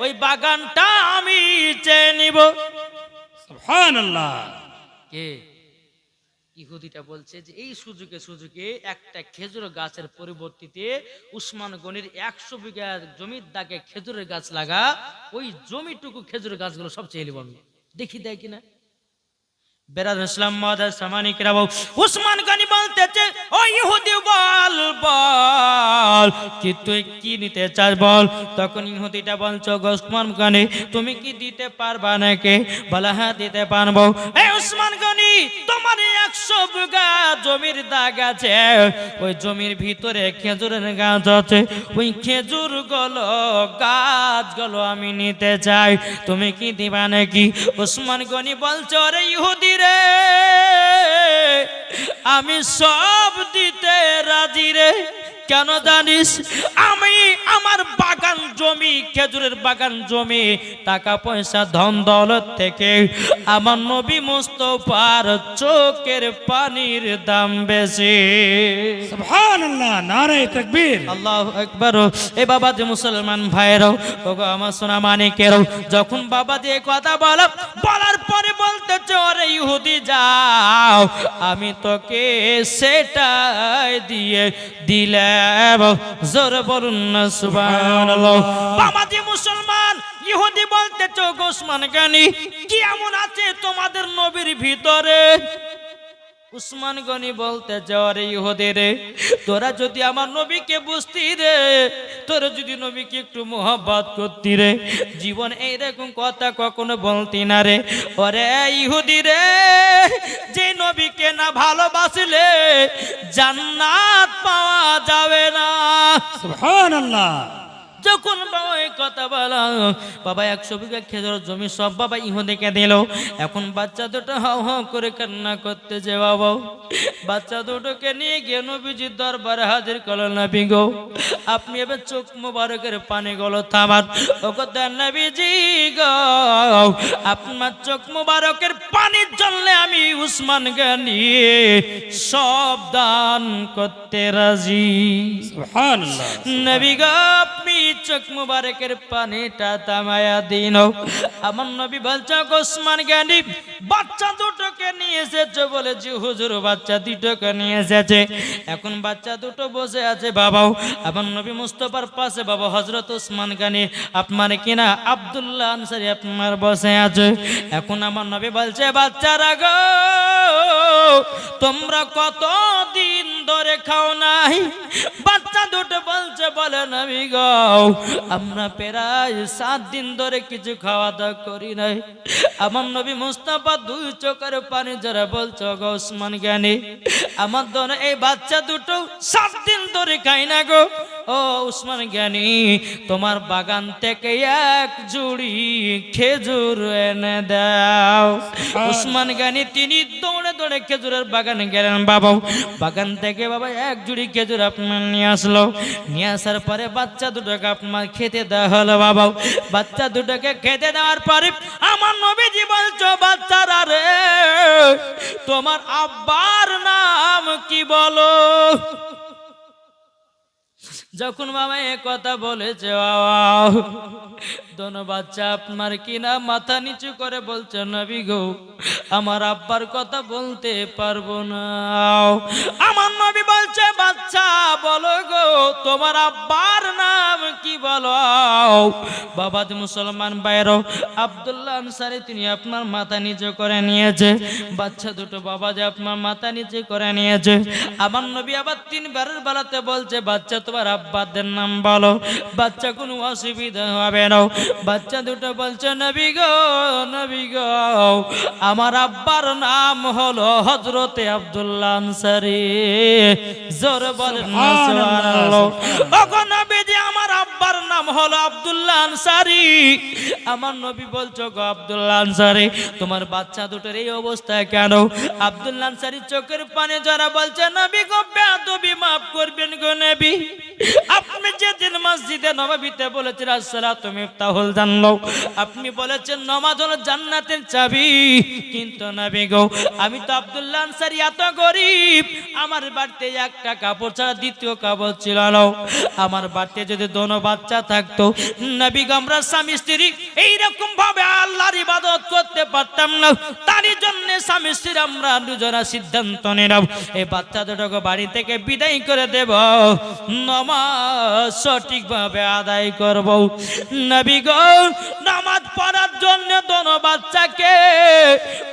ওই বাগানটা আমি চেয়ে নিব। সুবহানাল্লাহ। কে? ইহুদিটা বলছে যে এই সুযোগে একটা খেজুর গাছের পরিবর্তিতে উসমান গনির 100 বিঘা জমির দাগে খেজুরের গাছ লাগা, ওই জমিটুকু খেজুরের গাছগুলো সব চেয়ে নিব আমি, দেখি দেয় কিনা। বেরাদর ইসলাম মাদার সামানিক রাব, উসমান গনি বলতেছে ও ইহুদি বল বল কি তুই কি নিতে চাস বল। তখন ইহুদিটা বলছো উসমান গনি তুমি কি দিতে পারবা নাকি? বলে হ্যাঁ দিতে পারবো। এই উসমান গনি তোমার 100 বিঘা জমির দাগ আছে, ওই জমির ভিতরে খেজুরের গাছ আছে, ওই খেজুর গুলো গাছগুলো আমি নিতে চাই, তুমি কি দিবা নাকি? উসমান গনি বলছো রে ইহুদি রে আমি সব দিতে রাজি রে। কেন জানিস? আমি আমার বাগান জমি, খেজুরের বাগান জমি, টাকা পয়সা ধন দৌলত থেকে আমার নবী মুস্তাফার চোখের পানির দাম বেশি। সুবহানাল্লাহ, নারে তাকবীর। আল্লাহু আকবার। এ বাবা যে মুসলমান ভাইরা, ওগো আমার সোনা মানিকেরও, যখন বাবা যে কথা বলার পরে বলতে চরে ইহুদি যাও আমি তোকে সেটাই দিয়ে দিলাম। জোরে বলুন না সুবহানাল্লাহ। বাবা যে মুসলমান, ইহুদি বলতে চো উসমান গনি কি এমন আছে তোমাদের নবীর ভিতরে? উসমান গনি বলতে যাওয়ারে ইহুদি রে তোরা যদি আমার নবীকে বুঝতি রে, তোরা যদি নবীকে একটু মোহাব্বত করতি রে, জীবন এইরকম কথা কখনো বলতি না রে। ওরে ইহুদি রে, যে নবীকে না ভালোবাসলে জান্নাত পাওয়া যাবে না। সুবহানাল্লাহ। যখন বাবা এই কথা বলা, বাবা 100 বিঘা খেজুর জমি সব বাবা ইহুদিকে দিল। এখন বাচ্চা দুটো হাও হাও করে কান্না করতেছে। বাবা বাচ্চা দুটোকে নিয়ে গিয়ে নবীজির দরবারে হাজির করলেন। নবী গো আপনি এবার চোখ মুবারকের পানি গুলো থামান। ওগো নবীজি গো আপনার চোখ মুবারকের পানির জন্য আমি উসমান গনি সব দান করতে রাজি। সুবহানাল্লাহ। নবী গো আপনি চোখ মুবারকের পানিটা তামায়া দিন। আমার নবী বলছে উসমান গনি বাচ্চা দুটোকে নিয়ে এসেছে, বলেছি হুজুর বাচ্চা দুটোকে নিয়ে এসেছে। এখন বাচ্চা দুটো বসে আছে বাবাও আমার নবী মুস্তাফার পাশে। বাবা হযরত উসমান গনি আপনার কিনা আব্দুল্লাহ আনসারী আপনার বসে আছে। এখন আমার নবী বলছে বাচ্চারা গো তোমরা কত দিন ধরে খাও নাই? বাচ্চা দুটো বলছে বলে নবী গো আমরা প্রায় 7 দিন ধরে কিছু খাওয়া দাওয়া করি নাই। আমার নবী মুস্তাফা 2 চোখের পানি যারা বলছো গো উসমান গনি আমার দনে এই বাচ্চা দুটো 7 দিন ধরে খাই না গো। ও উসমান গনি তোমার বাগান থেকে এক জুড়ি খেজুর এনে দাও। উসমান গনি তিনি দৌড়ে দৌড়ে খেজুরের বাগানে গেলেন। বাবা বাগান থেকে বাবা এক জুড়ি খেজুর আপনার নিয়ে আসলো। নিয়ে আসার পরে বাচ্চা দুটোকে আপনার খেতে দেওয়া হলো। বাবা বাচ্চা দুটোকে খেতে দেওয়ার পরে আমার নবীজি বলছো বাচ্চারা রে তোমার আব্বার নাম কি বলো? যখন বাবা এ কথা বলেছে বাবা দোনো বাচ্চা আপনার কিনা মাথা নিচু করে বলছে নবী গো আমার আব্বার কথা বলতে পারবো না। আমার নবী বলছে বাচ্চা বলো গো তোমার আব্বার নাম কি বলো? বাবা মুসলমান বাইরও আব্দুল্লাহ আনসারী তিনি আপনার মাথা নিচু করে নিয়েছে। বাচ্চা দুটো বাবা যে আপনার মাথা নিচু করে নিয়েছে। আমার নবী আবার 3 বারের বেলাতে বলছে বাচ্চা তোমার আব্বাদের নাম বলো, বাচ্চা কোনো অসুবিধা হবে না। বাচ্চা দুটো বলছে নবী গো আমার আব্বার নাম হলো হযরতে আব্দুল্লাহ আনসারী। জোরে বলেন না সুবহানাল্লাহ। ওগো নবীজি আমার আব্বার নাম হলো আব্দুল্লাহ আনসারী। আমার নবী বলছো গো আব্দুল্লাহ আনসারী তোমার বাচ্চা দুটোর এই অবস্থা কেন? আব্দুল্লাহ আনসারী চোখের পানি যারা বলছে নবী গো বেয়াদবি মাফ করবেন গো নবী। আপনি যেদিন মসজিদে নববীতে বলেছেন আসসালাতু মিফতাহুল জান্নাহ, আপনি বলেছেন নামাজ হলো জান্নাতের চাবি। কিন্তু নবী গো আমি তো আব্দুল্লাহ আনসারী এত গরিব, আমার বাড়িতে একটা কাপড় ছাড়া দ্বিতীয় কাপড় ছিল না। আমার বাড়িতে যদি দোনো বাচ্চা থাকতো থাকতো, নবী আমরা স্বামী স্ত্রী এইরকম ভাবে আল্লাহর ইবাদত করতে পারতাম না। তারই জন্য স্বামী স্ত্রী আমরা দুজনা সিদ্ধান্ত নিলাম এই বাচ্চা দুটোকে বাড়ি থেকে বিদায় করে দেব, নামাজ সঠিকভাবে আদায় করব। নবী গো নামাজ পড়ার জন্য দোনো বাচ্চাকে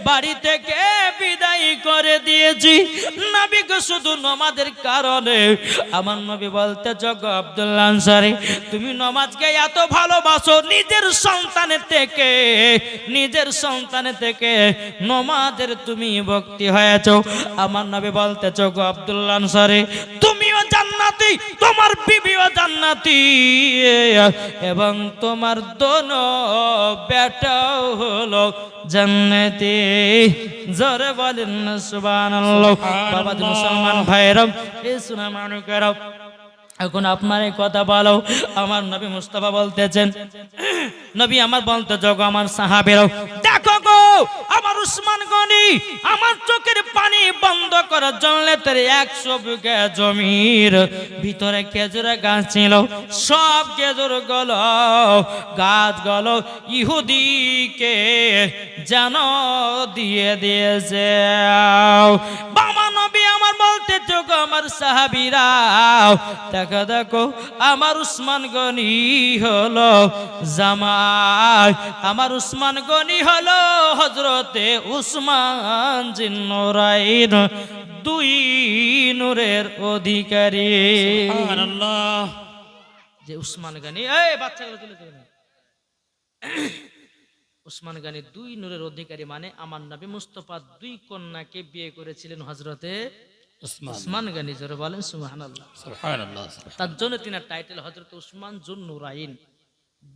বাড়ি থেকে বিদায় করে দিয়েছি। নবী গো শুধু নামাজের কারণে আমার নবী বলতে যোগ্য আব্দুল্লাহ আনসারী, তুমি নামাজকে এত ভালোবাসো, নিজের সন্তানের থেকে নামাজের তুমি ভক্তি হয়েছো। আমার নবী বলতে যোগ্য আব্দুল্লাহ আনসারী, তুমিও জান্নাতি, তোমার বিবিও জান্নাতি, এবং তোমার দোনো বেটাও হলো জান্নাতি। জোরে বলেন না সুবহানাল্লাহ। বাবা মুসলমান ভাইরা, এই সোনা মানুষেরা, এখন আপনার এই কথা বলো। আমার নবী মুস্তাফা বলতেছেন, নবী আমার বলতে যোগ্য আমার সাহাবীরাও, দেখো গো আমার উসমান গনি আমার চোখের পানি বন্ধ করার জন্য তার 100 বিঘা জমির ভিতরে খেজুর গাছ ছিল, সব খেজুর গুলো গাছগুলো ইহুদিকে যেন দিয়ে দিয়েছে। বাবা নবী আমার বলতে যোগ্য আমার সাহাবীরা, দেখো আমার উসমান গনি হলো জামাই, আমার উসমান গনি হলো হযরতে উসমান জিন্নুরাইন, 2 নূরের অধিকারী। সুবহানাল্লাহ। যে উসমান গনি, এই বাচ্চাগুলো তুলে তুলে, উসমান গনি 2 নূরের অধিকারী, মানে আমার নবী মুস্তাফা 2 কন্যাকে বিয়ে করেছিলেন হযরতে উসমান গনি। জোরে বলেন সুবহানাল্লাহ। সুবহানাল্লাহ। তার জন্য তিনার টাইটেল হযরত উসমান জুন্নুরাইন,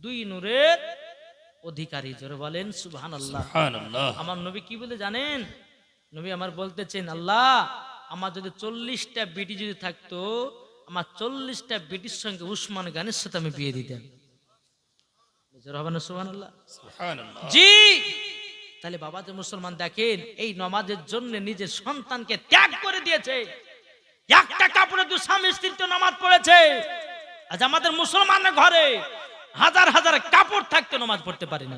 2 নূরের অধিকারী। জোরে বলেন সুবহানাল্লাহ। সুবহানাল্লাহ। আমার নবী কি বলে জানেন? নবী আমার বলতেছেন, আল্লাহ আমার যদি 40টা বেটি যদি থাকতো, আমার 40টা বেটির সঙ্গে উসমান গনির সাথে আমি বিয়ে দিতাম। জোরে হবে না সুবহানাল্লাহ? সুবহানাল্লাহ। জি। তাহলে বাবা যে মুসলমান দেখেন, এই নামাজের জন্য নিজের সন্তানকে ত্যাগ করে দিয়েছে। একটা কাপড়ে 2 স্বামী স্ত্রী তো নামাজ পড়েছে। আজ আমাদের মুসলমানের ঘরে হাজার হাজার কাপড় থাকতে নামাজ পড়তে পারি না।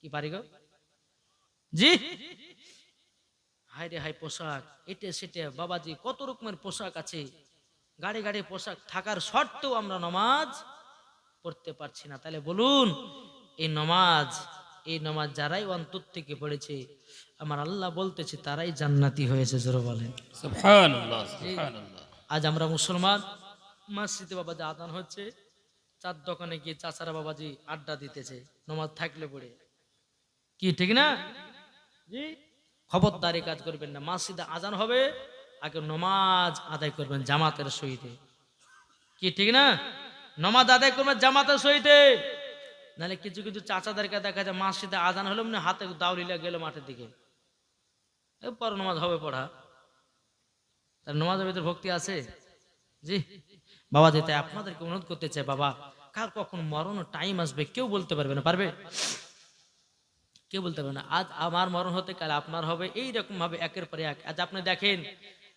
কি পারি গো? জি। হায় রে হায়, পোশাক এটে সেটে বাবাজি কত রকমের পোশাক আছে, গাড়ি গাড়ি পোশাক থাকার সত্ত্বেও আমরা নামাজ পড়তে পারছি না। তাহলে বলুন, এই নামাজ যারাই অন্তর থেকে পড়েছে আমার আল্লাহ বলতেছে তারাই জান্নাতি হয়েছে। জোরে বলেন সুবহানাল্লাহ। সুবহানাল্লাহ। আজ আমরা মুসলমান, মসজিদে বাবাজি আযান হচ্ছে, চার দোকানে গিয়ে চাচারা বাবাজি আড্ডা দিতেছে নামাজ থাকলে পড়ে। কি ঠিক না? জি। খবরদারি কাজ করবেন না। মসজিদে আযান হবে, আগে নামাজ আদায় করবেন জামাতের সহিতে। কি ঠিক না? নামাজ আদায় করবেন জামাতের সহিতে। নাহলে কিছু কিছু চাচাদেরকে দেখা যায় মসজিদে আযান হলো মানে হাতে দাউলিলা গেল মাঠের দিকে, পর নামাজ হবে পড়া, তার নামাজের ভিতরে ভক্তি আছে? জি বাবা, যেতে আপনাদেরকে অনুরোধ করতে চাই, বাবা কার কখন মরণ টাইম আসবে কেউ বলতে পারবে না। পারবে? কেউ বলতে পারবে না। আজ আমার মরণ হতে কাল আপনার হবে, এইরকম ভাবে একের পরে এক। আজ আপনি দেখেন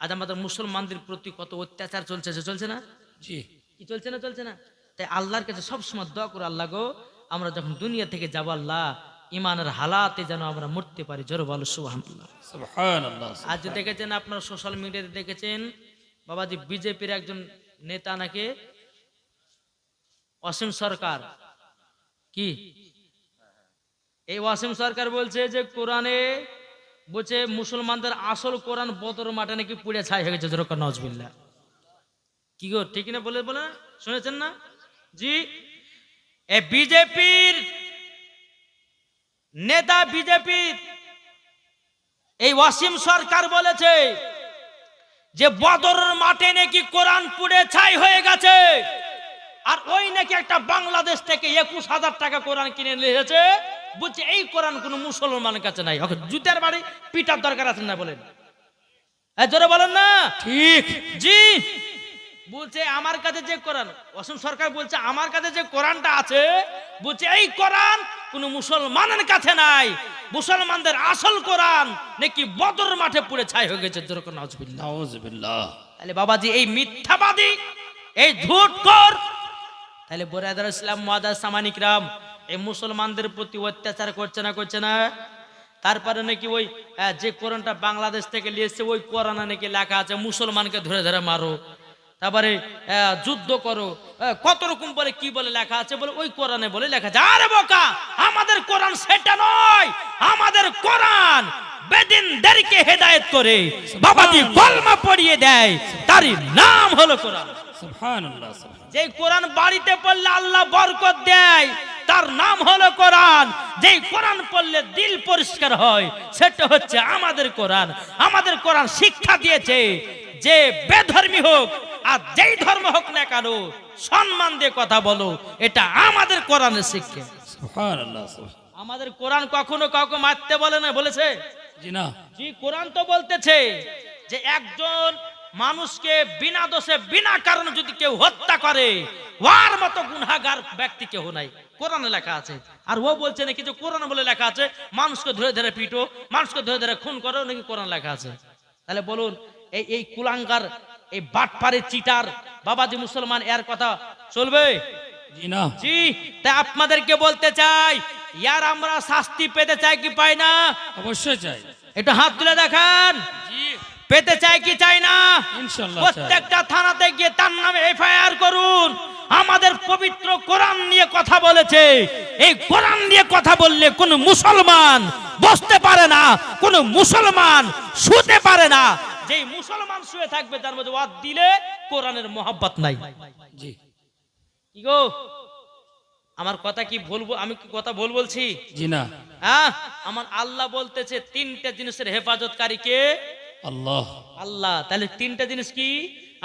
আজ আমাদের মুসলমানদের প্রতি কত অত্যাচার চলছে, চলছে না? জি। কি চলছে না? চলছে না? তাই আল্লাহর কাছে সবসময় দোয়া করে, আল্লাহ গো আমরা যখন দুনিয়া থেকে যাবো, আল্লাহ ইমানের হালাতে যেন আমরা মরতে পারি। জোরে বলো সুবহানাল্লাহ। সুবহানাল্লাহ। আজ দেখেছেন আপনারা সোশ্যাল মিডিয়াতে দেখেছেন বাবাজি, বিজেপির একজন নেতা নাকি অসীম সরকার, কি এই অসীম সরকার বলছে যে কোরআনে বলছে মুসলমানদের আসল কোরআন বদর মাঠে নাকি পুড়ে ছাই হয়ে গেছে। জোরে নাউজুবিল্লাহ। কি গো ঠিক না? বলে বলে শুনেছেন না? জি। এ বিজেপির নেতা, বিজেপির এই অসীম সরকার বলেছে যে বদরের মাঠে নাকি কোরআন পুড়ে ছাই হয়ে গেছে, আর ওই নাকি একটা বাংলাদেশ থেকে 21,000 টাকা কোরআন কিনে নিয়েছে। বলছে এই কোরআন কোন মুসলমানের কাছে নাই। ওকে জুতার বাড়ি পিটার দরকার আছে না? বলেন, জোরে বলেন না ঠিক? জি। বলছে আমার কাছে যে কোরআন, অসীম সরকার বলছে আমার কাছে যে কোরআনটা আছে, বলছে এই কোরআন কোন মুসলমানের কাছে নাই। মুসলমানদের আসল কোরআন নাকি বদর মাঠে পুড়ে ছাই হয়ে গেছে। নাউজুবিল্লাহ। নাউজুবিল্লাহ। তাহলে বাবাজি এই মিথ্যাবাদী, এই ঝুটখোর, তাহলে বরাদার ইসলাম মুআদ্দাস সামানিকরাম, এই মুসলমানদের প্রতি অত্যাচার করছে না করছে না? তারপরে নাকি ওই যে কোরআনটা বাংলাদেশ থেকে নিয়ে এসছে ওই কোরআনে নাকি লেখা আছে মুসলমানকে ধরে ধরে মারো, তারপরে যুদ্ধ করো, কত রকম বলে কি বলে লেখা আছে, বলে ওই কোরআনে বলে লেখা আছে। আরে বোকা, আমাদের কোরআন সেটা নয়, আমাদের কোরআন বেদিনদেরকে হেদায়েত করে বাবাজি কলমা পড়িয়ে দেয়, তারই নাম হলো কোরআন। সুবহানাল্লাহ। যে কোরআন বাড়িতে পড়লে আল্লাহ বরকত দেয়, তার নাম হলো কোরআন। যেই কোরআন পড়লে দিল পরিষ্কার হয়, সেটা হচ্ছে আমাদের কোরআন। আমাদের কোরআন শিক্ষা দিয়েছে যে বেধর্মী হোক আর যেই ধর্ম হোক না কেন সম্মান দিয়ে কথা বলো, এটা আমাদের কোরআনের শিক্ষা। সুবহানাল্লাহ। আমাদের কোরআন কখনো কাউকে মারতে বলে না, বলেছে? জি না। জি, কোরআন তো বলতেছে যে একজন মানুষকে বিনা দোষে বিনা কারণে যদি কেউ হত্যা করে, ওর মতো গুনাহগার ব্যক্তি কেউ নাই, কোরআনে লেখা আছে। আর ও বলছে নাকি যে কোরআন বলে লেখা আছে মানুষকে ধরে ধরে পিটো, মানুষকে ধরে ধরে খুন করো, নাকি কোরআন লেখা আছে? তাহলে বলুন, এই কুলাঙ্গার, এই বাটপারে চিটার বাবাজি মুসলমান, এর কথা চলবে? জি না। জি, তাই আপনাদেরকে বলতে চাই, ইয়ার আমরা শাস্তি পেতে চাই কি পাই না? অবশ্যই চাই। একটু হাত তুলে দেখান। জি, পেতে চাই কি চাই না? ইনশাআল্লাহ চাই। প্রত্যেকটা থানাতে গিয়ে তার নামে এফআইআর করুন। আমাদের পবিত্র কোরআন নিয়ে কথা বলেছে, এই কোরআন নিয়ে কথা বললে কোন মুসলমান বসতে পারে না, কোন মুসলমান শুতে পারে না। যেই মুসলমান শুয়ে থাকবে তার মধ্যে ওয়াদ দিলে কোরআনের মহব্বত নাই। জি। কি গো, আমার কথা কি বলবো? আমি কি কথা ভুল বলছি? জি না। আমার আল্লাহ বলতেছে তিনটা জিনিসের হেফাজতকারী কে? আল্লাহ। আল্লাহ। তাহলে তিনটা জিনিস কি?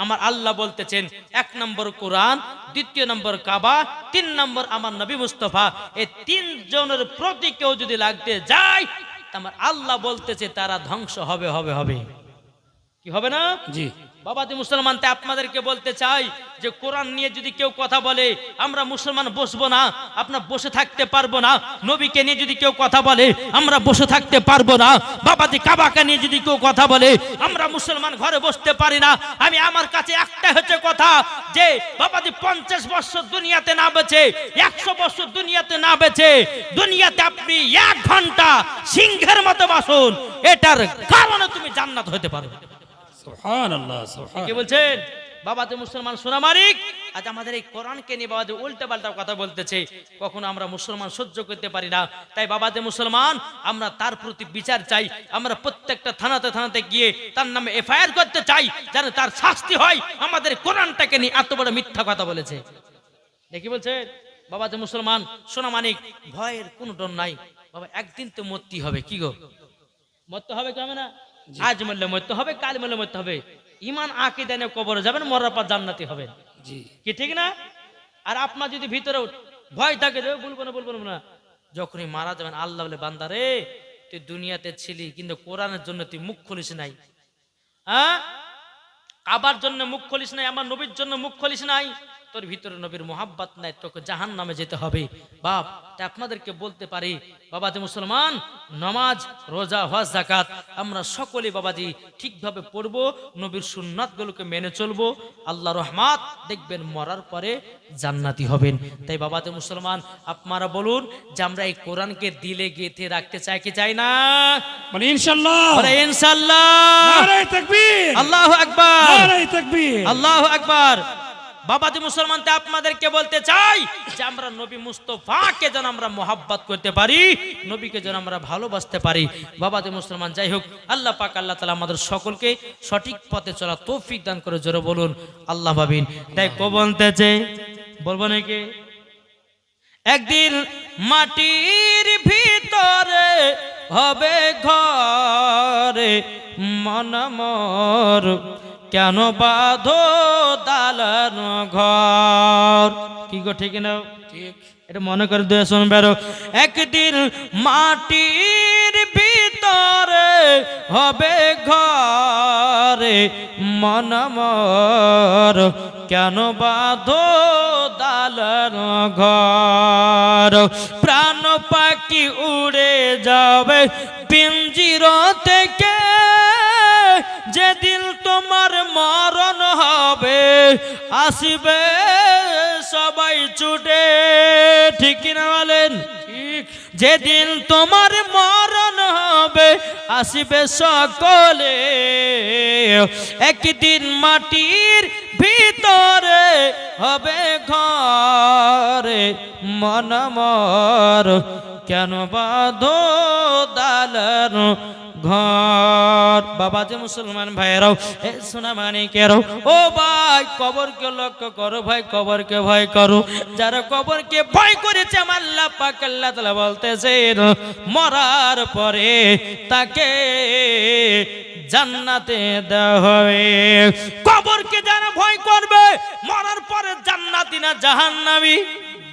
আমার আল্লাহ বলতেছেন, এক নম্বর কোরআন, দ্বিতীয় নম্বর কাবা, তিন নম্বর আমার নবী মুস্তাফা। এই তিনজনের প্রতি কেউ যদি লাগতে যায়, আমার আল্লাহ বলতেছে তারা ধ্বংস হবে হবে হবে। কি হবে না? জি। বাবাজি মুসলমান, তাই আপনাদেরকে বলতে চাই যে কোরআন নিয়ে যদি কেউ কথা বলে, আমরা মুসলমান বসবো না, আপনার বসে থাকতে পারবো না। নবীকে নিয়ে যদি কেউ কথা বলে, আমরা বসে থাকতে পারবো না। বাবাজি কাবাকে নিয়ে যদি কেউ কথা বলে, আমরা মুসলমান ঘরে বসতে পারি না। আমার কাছে একটা হচ্ছে কথা, যে বাবাজি 50 বছর দুনিয়াতে না বেঁচে, 100 বছর দুনিয়াতে না বেঁচে, দুনিয়াতে আপনি 1 ঘন্টা সিংহের মতো বাসুন, এটার কারণে তুমি জান্নাত হতে পারো। সুবহানাল্লাহ। কে সুবহানাল্লাহ। বলছেন? বাবাতে মুসলমান সোনা মালিক আজ আমাদের এই কোরআনকে নিয়ে বাবাতে উল্টা পাল্টা কথা বলতেছে, কখনো আমরা মুসলমান সহ্য করতে পারি না। তাই বাবাতে মুসলমান, আমরা তার প্রতি বিচার চাই। আমরা প্রত্যেকটা থানাতে থানাতে গিয়ে তার নামে এফআইআর করতে চাই, যেন তার শাস্তি হয়। আমাদের কোরআনটাকে নিয়ে এত বড় মিথ্যা কথা বলেছে। দেখি বলছে বাবাতে মুসলমান সোনা মানিক, ভয়ের কোনো ডর নাই বাবা, একদিন তো মরতে হবে। কি গো, মরতে হবে কেমন না? আজ মরলে মরতে হবে, কাল মরলে মরতে হবে। ইমান আকীদা নিয়ে কবরে যাবেন, মরার পর জান্নাতি হবেন। জি। কি ঠিক না? আর আপনার যদি ভিতরে ভয় থাকে, বলবো না বলবো না, যখনই মারা যাবেন আল্লাহ বলে, বান্দা রে, তুই দুনিয়াতে ছিলি কিন্তু কোরআনের জন্য তুই মুখ খুলিস নাই, আবার জন্য মুখ খুলিস নাই, আমার নবীর জন্য মুখ খুলিস নাই, তোর ভিতরে নবীর মোহাব্বত নাই, তোকে জাহান্নামে যেতে হবে। বাপ, তাই আপনাদেরকে বলতে পারি বাবাজি মুসলমান, নামাজ, রোজা, হজ, যাকাত আমরা সকলে বাবাজি ঠিকভাবে পড়বো, নবীর সুন্নাতগুলোকে মেনে চলবো, আল্লাহ রহমাত দেখবেন, মরার পরে জান্নাতি হবেন। তাই বাবাজি মুসলমান, আপনারা বলুন যে আমরা এই কোরআনকে দিলে গেঁথে রাখতে চাই কি চাই না? বলে ইনশাআল্লাহ। বলে ইনশাআল্লাহ। নারে তাকবীর। আল্লাহু আকবার। নারে তাকবীর। আল্লাহু আকবার। বাবাজি মুসলমান, তে আপনাদেরকে বলতে চাই যে আমরা নবী মুস্তাফাকে যেন আমরা মোহাব্বত করতে পারি, নবীকে যেন আমরা ভালোবাসতে পারি। বাবাজি মুসলমান, যাই হোক, আল্লাহ পাক আল্লাহ তাআলা আমাদের সকলকে সঠিক পথে চলা তৌফিক দান করে। জোরে বলুন আল্লাহ ভাবিন। তাই কো বলতেছে, বলবো নাকি? একদিন মাটির ভিতরে হবে ঘরে মন মোর, কেন বাঁধো দালান ঘর। কি গো, ঠিক না? ঠিক। এটা মনে করে দিয়ে শুনবে। আরো একদিন মাটির ভিতরে হবে ঘরে মন মোর, কেন বাঁধো দালান ঘর। প্রাণ পাখি উড়ে যাবে পিঞ্জির থেকে, যেদিন তোমার মরণ হবে আসিবে সবাই ছুটে, ঠিক কিনা বলেন? ঠিক। যেদিন তোমার মরণ হবে আসিবে সকলে, একদিন মাটির ভিতরে হবে ঘরে, মন মর কেন বাঁধো দালান ঘর। বাবা যে মুসলমান ভাইরাও, এ সোনা মানিকেরাও, ও ভাই কবরকে লক্ষ্য করো, ভাই কবরকে ভয় করো। যারা কবরকে ভয় করেছে আমার আল্লাহ পাক আল্লাহ তাআলা বলতেছেন মরার পরে তাকে জান্নাতে দেওয়া হবে। কবরকে যারা ভয় করবে মরার পরে জান্নাতি না জাহান্নামী?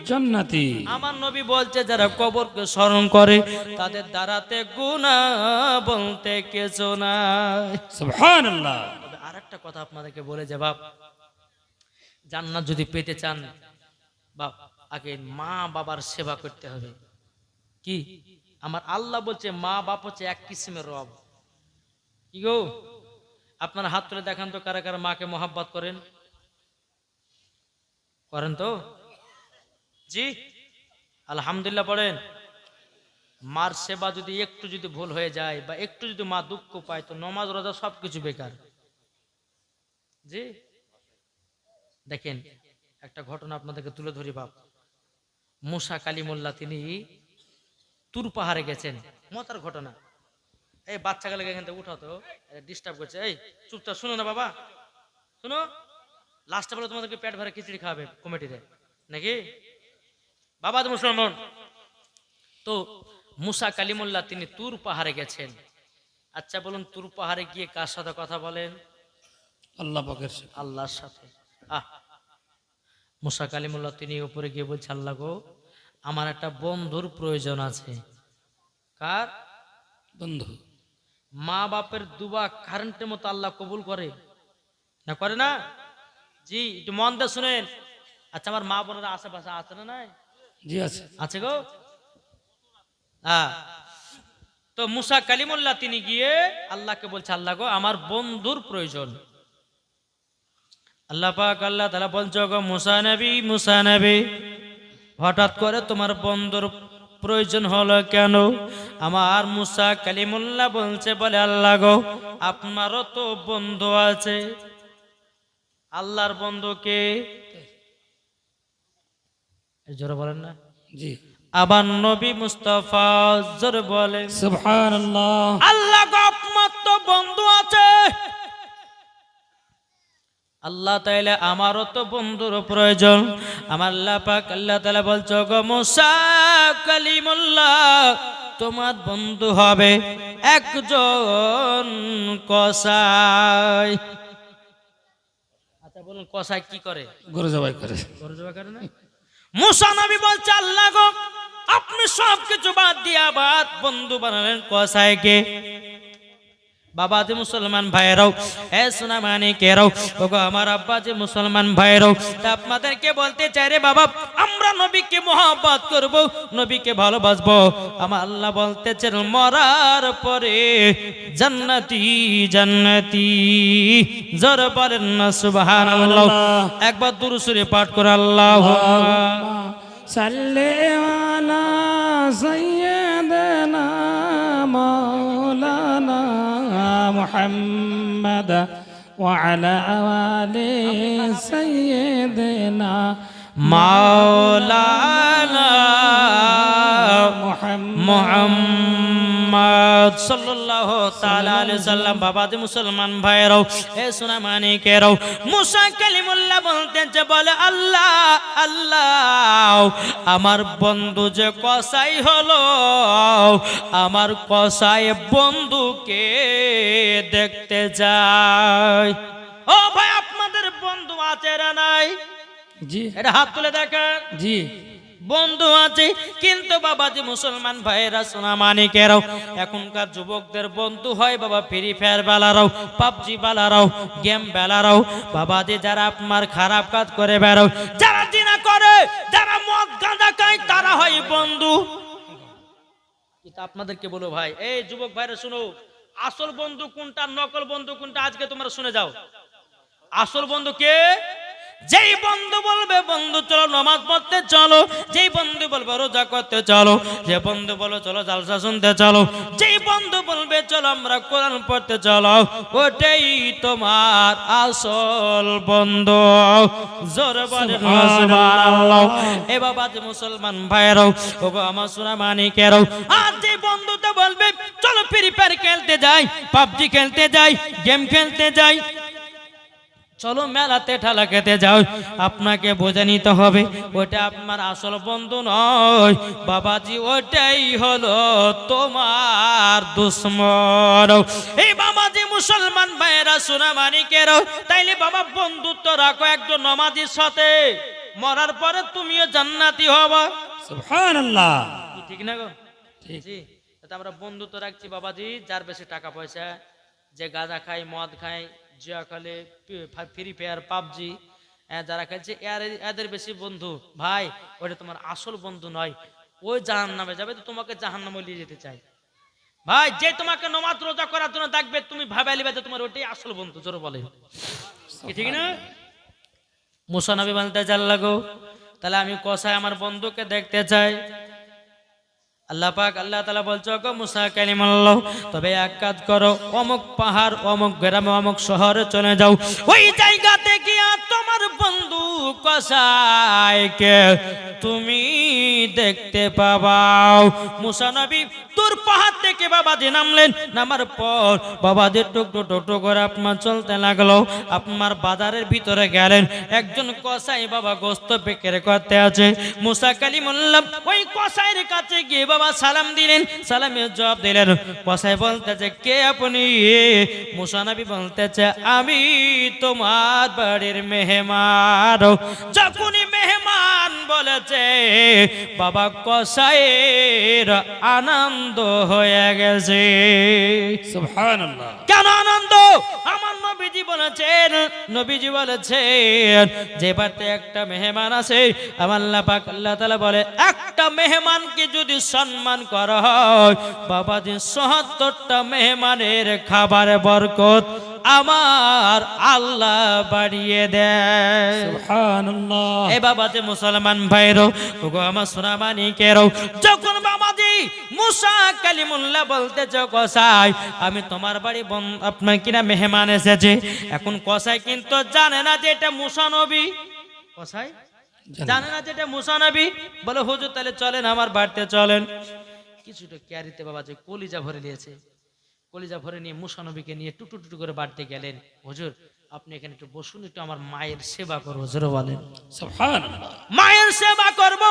জান্নাতি। আমার নবী বলছে যারা কবরকে স্মরণ করে তাদের দ্বারাতে গুনাহ বলতে কিছু নাই। সুবহানাল্লাহ। তবে আরেকটা কথা আপনাদেরকে বলে যে বাপ, জান্নাত যদি পেতে চান বাপ, আগে মা বাবার সেবা করতে হবে। কি আমার আল্লাহ বলছে মা বাপ হচ্ছে এক কিসিমের রব। কি গো, আপনার হাত তুলে দেখান তো কারা কারা মাকে মহাব্বত করেন? করেন তো? জি আলহামদুলিল্লাহ পড়েন। মার সেবা যদি একটু যদি ভুল হয়ে যায় বা একটু যদি মা দুঃখ পায় তো নমাজ রোজা সবকিছু বেকার। জি দেখেন একটা ঘটনা আপনাদেরকে তুলে ধরি বাপ। মুসা কালিমুল্লাহ তিনি তুর পাহাড়ে গেছেন, মজার ঘটনা। এই বাচ্চাগুলোকে এখান থেকে উঠাতো, ডিস্টার্ব করছে। এই চুপচাপ শুনো না বাবা, শুনো। লাস্টে বলে তোমাদেরকে পেট ভরে খিচড়ি খাওয়াবে কমিটিতে নাকি? বাবা তো মুসলমান। তো মুসা কালিমুল্লাহ তিনি তুর পাহাড়ে গেছেন। আচ্ছা বলুন তুর পাহাড়ে গিয়ে কার সাথে কথা বলেন? আল্লাহ পাকের সাথে। আল্লাহর সাথে। মুসা কালিমুল্লাহ তিনি উপরে গিয়ে বলছে আল্লাহ গো, আমার একটা বন্ধুর প্রয়োজন আছে। কার বন্ধু? মা বাপের দুবা কারেন্টের মতো আল্লাহ কবুল করে না, করে না? জি একটু মন দিয়ে শুনেন। আচ্ছা আমার মা বোনেরা আশেপাশে আছে না? নাই? জি আছে। আছে গো। তো মুসা কালিমুল্লাহ তিনি গিয়ে আল্লাহকে বলছে আল্লাহ গো আমার বন্ধুর প্রয়োজন। আল্লাহ পাক আল্লাহ তাআলা বলছে গো মুসা নবী হঠাৎ করে তোমার বন্ধুর প্রয়োজন হলো কেন? আমার মুসা কালিমুল্লাহ বলছে বলে আল্লাহ গো আপনারও তো বন্ধু আছে। আল্লাহর বন্ধুকে জোরে বলেন না? জি। আবার নবী মুস্তাফা জোরে বলেন সুবহানাল্লাহ। আল্লাহ গো আপনার তো বন্ধু আছে। আল্লাহ তাআলা আমারও তো বন্ধুর প্রয়োজন। আমার আল্লাহ পাক আল্লাহ তাআলা বলছো গো মুসা কালিমুল্লাহ তোমার বন্ধু হবে একজন কসাই। আচ্ছা বলুন কসাই কি করে? গরু জবাই করে। গরু জবাই করে না? মুসা নবী বলছে আল্লাহ গো আপনি সব কিছু বাদ দিয়ে আবার বন্ধু বানালেন কসাইকে। বাবা যে মুসলমান ভাইরাও, এ সোনা মানিকেরাও, ওগো আমার আব্বা যে মুসলমান ভাইরাও, তা আপনাদেরকে বলতে চাই রে বাবা আমরা নবীকে মহব্বত করব, নবীকে ভালোবাসবো। আমার আল্লাহ বলতেছেন মরার পরে জান্নাতি জান্নাতি। জোরে বলেন না সুবহানাল্লাহ। একবার দুরূদ শরীফ পাঠ করে আল্লাহুম্মা সাল্লি আলা সাইয়্যিদিনা মাওলানা মুহাম্মাদ ওয়া আলা আলি সাইয়্যিদিনা মাওলানা মুহাম্মদ সাল্লাল্লাহু তাআলা আলাইহি সাল্লাম। বাবা যে মুসলমান ভাইরাও, এ সোনা মানিকেরাও, মুসা কালিমুল্লাহ বলতেন যে বলে আল্লাহ আল্লাহ আমার বন্ধু যে কসাই হলো, আমার কসাই বন্ধুকে দেখতে যায়। ও ভাই আপনাদের বন্ধু আছে না নাই? জি। এটা হাত তুলে দেখেন। জি। বন্ধু আছে কিন্তু বাবা যে মুসলমান ভাইয়েরা সোনা মানিকেরাও, এখনকার যুবকদের বন্ধু হয় বাবা ফ্রি ফায়ার বেলারাও, পাবজি বেলারাও, গেম বেলারাও। বাবা যে যারা আপনার খারাপ কাজ করে বেড়াও, যারা জিনা করে, যারা মদ গাঁজা খায় তারা হয় বন্ধু। কিন্তু আপনাদেরকে বলো ভাই, এই যুবক ভাইরা শুনো, আসল বন্ধু কোনটা নকল বন্ধু কোনটা আজকে তোমরা শুনে যাও। আসল বন্ধু কে? যেই বন্ধু বলবে বন্ধু চলো নামাজ পড়তে চলো, যেই বন্ধু বলবে রোজা করতে চলো, যে বন্ধু বলো চলো জালসা শুনতে চলো, যেই বন্ধু বলবে চলো আমরা কোরআন পড়তে চলো, ওটাই তোমার আসল বন্ধু। জোরে বলেন সুবহানাল্লাহ। এ বাবা যে মুসলমান ভাইরাও, ওগো আমার সোনা মানিকেরাও, আর যে বন্ধুটা বলবে চলো ফ্রি ফায়ার খেলতে যাই, পাবজি খেলতে যাই, গেম খেলতে যাই, চলো মেলাতে ঠেলা খেতে যাও, আপনাকে বুঝে নিতে হবে ওটা আপনার আসল বন্ধু নয় বাবাজি, ওটাই হলো তোমার দুশ্মন। এই বাবাজি মুসলমান ভাইয়েরা সোনা মানিকেরও, তাইলে বাবা বন্ধুত্ব রাখো একজন নামাজীর সাথে, মরার পরে তুমিও জান্নাতি হবা। সুবহানাল্লাহ। কি ঠিক না গো? ঠিক। জি, তাতে আমরা বন্ধুত্ব রাখছি বাবাজি যার বেশি টাকা পয়সা, যে গাঁজা খায়, মদ খায়, জুয়া খেলে, ফ্রি ফায়ার, পাবজি, যারা খেলছে এদের বেশি বন্ধু ভাই, ওটা তোমার আসল বন্ধু নয়। ওই জাহান্নামে যাবে, তো তোমাকে জাহান্নামে নিয়ে যেতে চাই ভাই। যে তোমাকে নামাজ রোজা করার জন্য দেখবে, তুমি ভাবে আলিবে যে তোমার ওটাই আসল বন্ধু। জোরে বলে কি ঠিক না? মুসা নবী বলতে জাল্লা গো, তাহলে আমি কসায় আমার বন্ধুকে দেখতে চাই। আল্লাহ পাক আল্লাহ তাআলা বলছো গো মুসা কালিমাল্লাহ, তবে এক কাজ করো, অমুক পাহাড়, অমুক গ্রামে, অমুক শহরে চলে যাও, ওই জায়গাতে গিয়া তোমার বন্ধু কসাইকে তুমি দেখতে পাবাও। মুসা নবী দূর পাহাড় থেকে বাবাজি নামলেন, নামার পর বাবাজি টুকরো টুকরো করে আপনার চলতে লাগলো, আপনার বাজারের ভিতরে গেলেন, একজন কসাই বাবা গোস্ত বিক্রি করতে আছে। মুসা কালিমুল্লাহ ওই কসাইয়ের কাছে গিয়ে বাবা সালাম দিলেন, সালামের জবাব দিলেন। কসাই বলতেছে কে আপনি? মুসা নবী বলতেছে আমি তোমার বাড়ির মেহমান। যখনই মেহমান বলেছে বাবা কসাইয়ের আনন্দ হয়ে গেছে। সুবহানাল্লাহ। কেন আনন্দ? আমার নবীজি বলেছেন, নবীজি বলেছেন যে বাড়িতে একটা মেহমান আছে, আমার আল্লাহ পাক আল্লাহ তাআলা বলে একটা মেহমানকে যদি সম্মান করা হয় বাবাজি ৭৭টা মেহমানের খাবারের বরকত আমার আল্লাহ বাড়িয়ে দেয়। সুবহানাল্লাহ। এ বাবাজি মুসলমান ভাইরো, ওগো আমার সোনা মানিকেরও, যখন বাবাজি মুসা কালিমুল্লাহ বলতেছে কসাই আমি তোমার বাড়ি আপনার কিনা মেহমান এসেছে, এখন কসাই কিন্তু জানে না যে এটা মুসা নবী। কসাই জানে না যে এটা মুসা নবী। বলে হুজুর তাহলে চলেন আমার বাড়িতে চলেন। কিছুটা ক্যারিতে বাবাজি কলিজা ভরে নিয়েছে, কলিজা ভরে নিয়ে মুসা নবীকে নিয়ে টুটু টুটু করে বাড়িতে গেলেন। হুজুর আপনি এখানে একটু বসুন, একটু আমার মায়ের সেবা করবো। জোরে বলেন সুবহানাল্লাহ। মায়ের সেবা করব।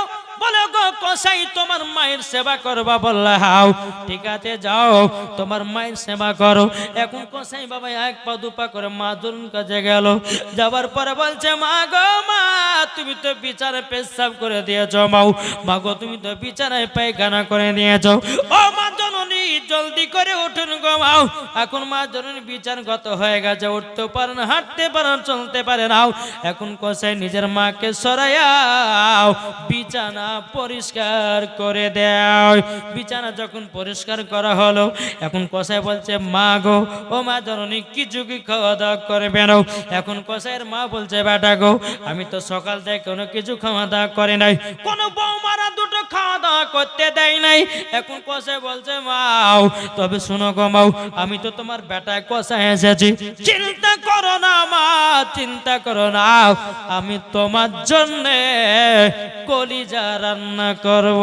বলে গো কসাই তোমার মায়ের সেবা করবা? বললে হাও, ঠিক আছে যাও তোমার মায়ের সেবা করো। এখন কসাই বাবা এক পা দু পা করে মা জরুন কাজে গেল, যাবার পরে বলছে মা গো মা তুমি তো বিছানায় পেশাব করে দিয়েছ, মা গো তুমি তো বিছানায় পায়খানা করে দিয়েছ, ও মা জননী জলদি করে উঠুন গো মাও। এখন মা জননী বিছানগত হয়ে গেছে, উঠতে পারে না, হাঁটতে পারে না, চলতে পারে না। এখন কসাই নিজের মাকে সরাইয়াও বিছানা পরিষ্কার করে দেয়। বিছানা যখন পরিষ্কার করা হলো, এখন কসাই বলছে মা গো ও মা জননী কিছু কি খাওয়া দাওয়া করবে না? এখন কসাইয়ের মা বলছে বেটা গো আমি তো সকাল থেকে কোনো কিছু খাওয়া দাওয়া করে নাই, কোনো বৌমারা দুটো খাওয়া দাওয়া করতে দেয় নাই। এখন কসাই বলছে মাও তবে শোনো গো মাও, আমি তো তোমার বেটায় কসাই এসেছি, চিন্তা করো না মা, চিন্তা করো না, আমি তোমার জন্য কলিজা রান্না করব।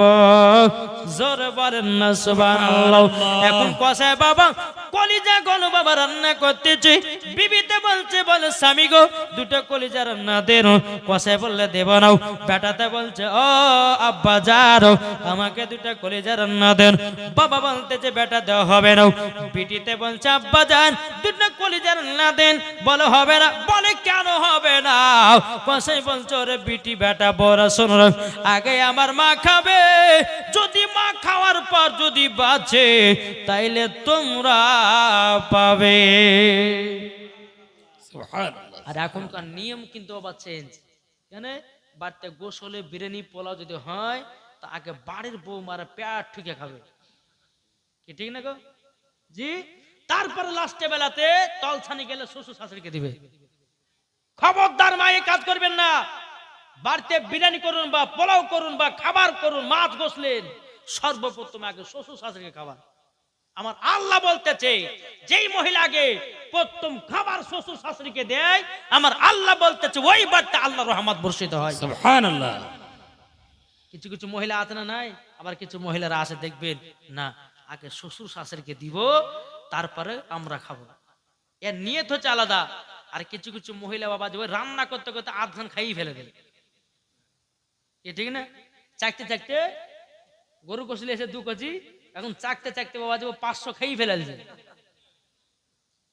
জোরে বলেন না সুবহানাল্লাহ। এখন কসাই বাবা কলিজা গল বাবা রান্না করতেছে, বিবিতে বলছে বলে স্বামী গো দুটো কলিজা রান্না দেন। কসাই বললে দেব না। বেটাতে বলছে ও আব্বা যারো আমাকে দুটো কলিজা রান্না দেন। বাবা বলতেছে বেটা দেওয়া হবে না। বিটিতে বলছে আব্বা যান দুটো কলিজা রান্না দেন। বলে হবে না। বলে কেন হবে না? কসাই বলছে ওরে বিটি বেটা বড় শোনো, আগে আমার মা খাবে, যদি মা খাওয়ার পর যদি বাঁচে তাইলে তোমরা পাবে। সুবহানাল্লাহ। আর এখনকার নিয়ম কিন্তু আবার চেঞ্জ। কেন? বাড়িতে গোসলে বিরিয়ানি পোলাও যদি হয় তা আগে বাড়ির বউ মারা পেট ঠুকে খাবে, কি ঠিক না গো? জি। তারপরে লাস্টে বেলাতে তলছানি গেলে শ্বশুর শাশুড়িকে দিবে। খবরদার মা এই কাজ করবেন না। বাড়িতে বিরিয়ানি করুন বা পোলাও করুন বা খাবার করুন, মাছ গোসলেন, সর্বপ্রথম আগে শ্বশুর শাশুড়িকে খাবার। আমার আল্লাহ বলতেছে যেই মহিলাকে প্রথম খাবার শ্বশুর শাশুড়িকে দেয়, আমার আল্লাহ বলতেছে ওই বাড়িতে আল্লাহর রহমত বর্ষিত হয়। সুবহানাল্লাহ। কিছু কিছু মহিলা আছে না, নাই? আবার কিছু মহিলারা আছে দেখবেন না, আগে শ্বশুর শাশুড়িকে দিব তারপরে আমরা খাবো, এর নিয়ত হচ্ছে আলাদা। আর কিছু কিছু মহিলা বাবা যে ওই রান্না করতে করতে আধখান খাইয়ে ফেলে দেয়, এ ঠিক না? চাকতে চাকতে গরু কষলে এসে 2 কেজি, এখন চাকতে চাকতে বাবাজি ও 500 খেয়ে ফেলেছে।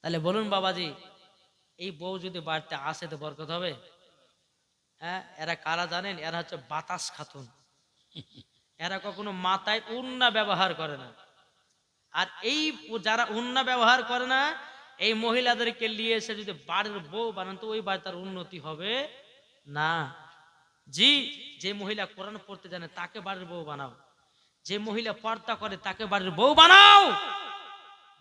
তাহলে বলুন বাবাজি, এই বউ যদি বাড়িতে আসে তো বরকত হবে? হ্যাঁ, এরা কারা জানেন? এরা হচ্ছে বাতাস খাতুন। এরা কখনো মাথায় উন্না ব্যবহার করে না। আর এই যারা উন্না ব্যবহার করে না, এই মহিলাদেরকে নিয়ে এসে যদি বাড়ির বউ বানান তো ওই বাড়ি তার উন্নতি হবে না। জি, যে মহিলা কোরআন পড়তে জানে তাকে বাড়ির বউ বানাও, যে মহিলা পর্দা করে তাকে বাড়ির বউ বানাও,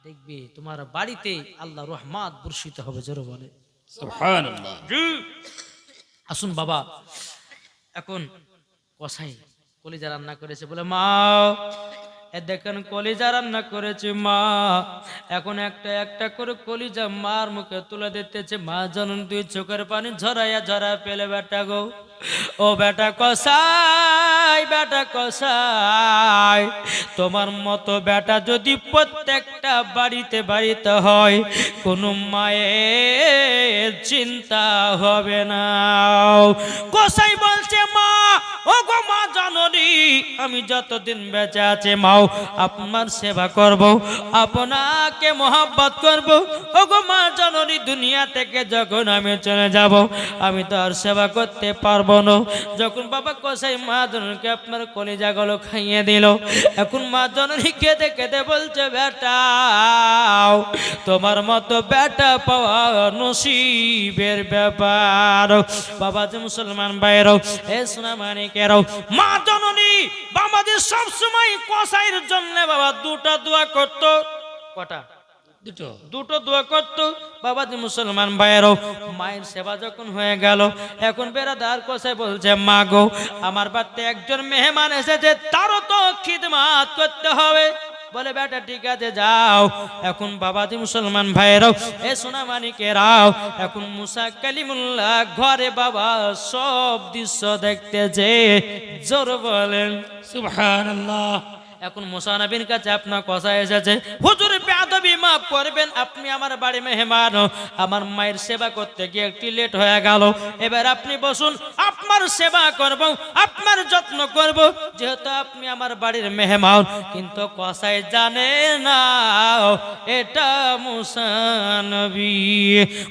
দেখবে তোমার বাড়িতে আল্লাহ রহমত বর্ষিত হবে। জোরে বলে সুবহানাল্লাহ। জি। আসুন বাবা, এখন কসাই কলিজা রান্না করেছে, বলে মা এ দেখেন কলিজা রান্না করেছে মা। এখন একটা একটা করে কলিজা মার মুখে তুলে দিতেছে। মা জনন 2 চোখের পানি ঝরাইয়া ঝরা পেলে বেটা গো, ও বেটা কসাই, বেটা কসাই, তোমার মতো বেটা যদি প্রত্যেকটা বাড়িতে বাড়িতে হয়, কোনো মায়ের চিন্তা হবে না। কসাই বলছে মা, ও গো মা জননী, আমি যতদিন বেঁচে আছি মাও আপনার সেবা করব, আপনাকে মহব্বত করব। ও গো মা জননী, দুনিয়া থেকে যখন আমি চলে যাব আমি তো আর সেবা করতে পারবো না। যখন বাবা কসাই মা জননীকে আপনার কলিজাগুলো খাইয়ে দিল, এখন মা জননী কেঁদে কেঁদে বলছে বেটা, তোমার মতো বেটা পাওয়া নসিবের ব্যাপার। বাবা যে মুসলমান ভাইরাও, এ সোনা মানিকেরাও, মা জননী বাবাদের সব সময় কসাইয়ের জন্য বাবা 2টা দোয়া করত। কটা? দুটো দোয়া করতো। বাবা যে মুসলমান ভাইয়েরও, মায়ের সেবা যখন হয়ে গেল, এখন বেরাদার কসাই বলছে মা গো, আমার বাড়িতে একজন মেহমান এসেছে, তারও তো খিদমাত করতে হবে। বলে বেটা ঠিক আছে যাও। এখন বাবাজি মুসলমান ভাইয়েরাও, এ সোনা মানিকেরাও, এখন মুসা কালিমুল্লাহ ঘরে বাবা সব দৃশ্য দেখতেছে। জোর বলেন সুবহানাল্লাহ। এখন মুসা নবীর কাছে আপনার কথা এসেছে, হুজুর বেয়াদবি মাফ করবেন, আপনি আমার বাড়ি মেহমান, আমার মায়ের সেবা করতে গিয়ে একটু লেট হয়ে গেল, এবার আপনি বসুন, আপনার সেবা করব, আপনার যত্ন করব, যেহেতু আপনি আমার বাড়ির মেহমান। কিন্তু কসাই জানে না এটা মুসা নবী।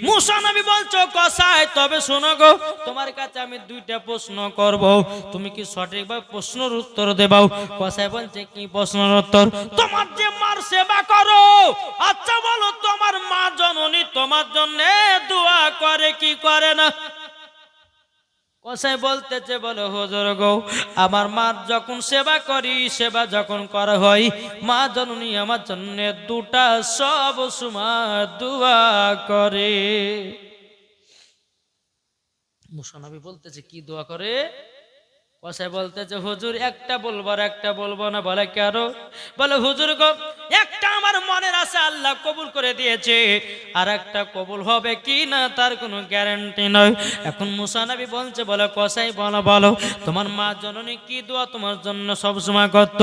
মুসা নবী বলছো কসাই, তবে শোনো গো, তোমার কাছে আমি 2টা প্রশ্ন করব, তুমি কি সঠিকভাবে প্রশ্নের উত্তর দেবাও? কসাই বলছে কি প্রশ্নের উত্তর? তোমার যে মার সেবা করো, আচ্ছা বলো তোমার মা জননী তোমার জন্য দোয়া করে কি করে না? কসাই বলতেছে, বলে হুজুর গো, আমার মার যখন সেবা করি, সেবা যখন করা হয়, মা জননী আমার জন্য 2টা সব সময় দোয়া করে। মুসা নবী বলতেছে কি দোয়া করে? কসাই বলতেছে হুজুর একটা বলবো আর একটা বলবো না। বলে কেন? বলে হুজুর গো, একটা আমার মনের আশা আল্লাহ কবুল করে দিয়েছে, আর একটা কবুল হবে কি না তার কোনো গ্যারান্টি নয়। এখন মুসা নবী বলছে, বলে কসাই বলো বলো, তোমার মা জননী কি দোয়া তোমার জন্য সবসময় করত?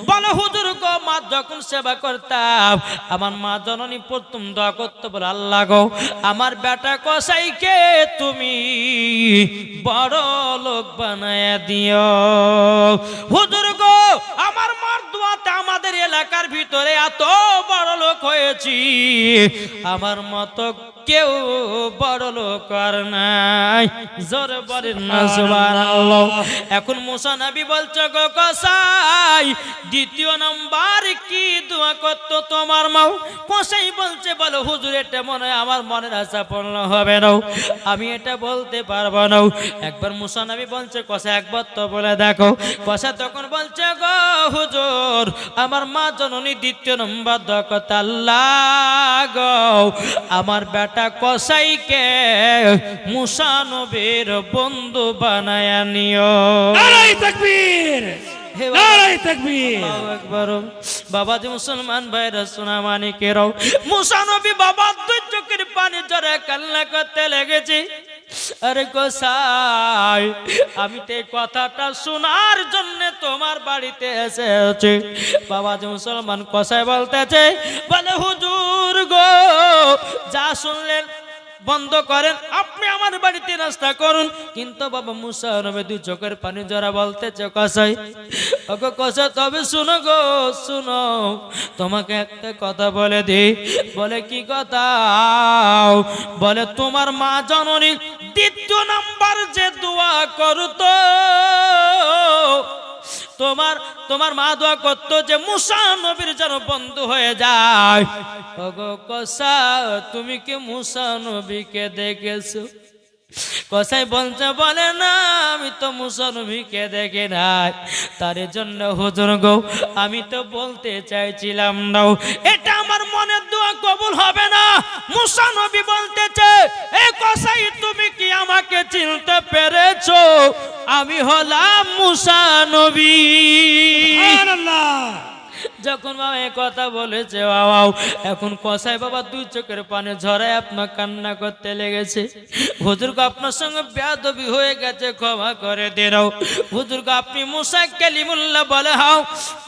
বলে হুজুর গো, মা যখন সেবা করতাম আমার মা জননী প্রথম দোয়া করতো, বলে আল্লাহ গো, আমার বেটা কসাইকে তুমি বড় লোক বানায়া দিও। হুজুর গো, আমার মার দোয়াতে আমাদের এলাকার ভিতরে এত বড় লোক হয়েছি, আমার মতো কেউ বড় লোক আর নাই। জোরে বলেন না সুবহানাল্লাহ। এখন মুসা নবী বলছে গো কসাই, 2য় নাম্বার কি দোয়া করতো তোমার মা? কসাই বলছে, বলো হুজুর, এটা মনে হয় আমার মনের আশা পূর্ণ হবে না, আমি এটা বলতে পারবো না। একবার মুসা নবী বলছে কসাই একবার তো বলে দেখো। কসাই তখন বলছে গো হুজুর, আমার আমার মা জননী দ্বিতীয় নম্বর দোয়া করতে, আল্লাহ গো আমার বেটা কসাইকে মুসা নবীর বন্ধু বানায় নিও। নারায়ে তাকবীর, হে বাবা, নারায়ে তাকবীর। আল্লাহু আকবার। বাবাজি মুসলমান ভাইরা সোনা মানিকেরাও, মুসা নবী বাবা দুই চোখের পানি ঝরে কান্না করতে লেগেছে। আরে গোসাই, আমি তো এই কথাটা শোনার জন্য তোমার বাড়িতে এসেছি। বাবাজি মুসলমান কসাই বলতেছে, বলে হুজুর গো যা শুনলেন বন্ধ করেন, আপনি আমার বাড়িতে নাস্তা করুন। কিন্তু বাবা মুসা নবী দুই চোখের পানি জরা বলতেছে, কসাই ওগো কসাই, তবে শুনো গো শুনো, তোমাকে একটা কথা বলে দি। বলে কি কথা? বলে তোমার মা জননী দ্বিতীয় নাম্বার যে দোয়া করতো, তোমার মা দোয়া করতো যে মুসা নবীর যেন বন্ধু হয়ে যায়। ওগো কসাই, তুমি কি মুসা নবীকে দেখেছো? কসাই বলছে, বলে না, আমি তো মুসা নবীকে দেখি নাই। তার জন্য হুজুর গো আমি তো বলতে চাইছিলাম না, এটা আমার মনের দোয়া কবুল হবে না। মুসা নবী বলতেছে, এ কসাই তুমি কি আমাকে চিনতে পেরেছো? আমি হলাম মুসা নবী। সুবহানাল্লাহ। যখন বাবা এই কথা বলেছে, বাবা এখন কসাই বাবা দুই চোখের পানি ঝরায় আপনার কান্না করতে লেগেছে। হুজুর গো আপনার সঙ্গে বেয়াদবি হয়ে গেছে, ক্ষমা করে দিও। হুজুর গো আপনি মুসা কালিমুল্লাহ বলে হাও।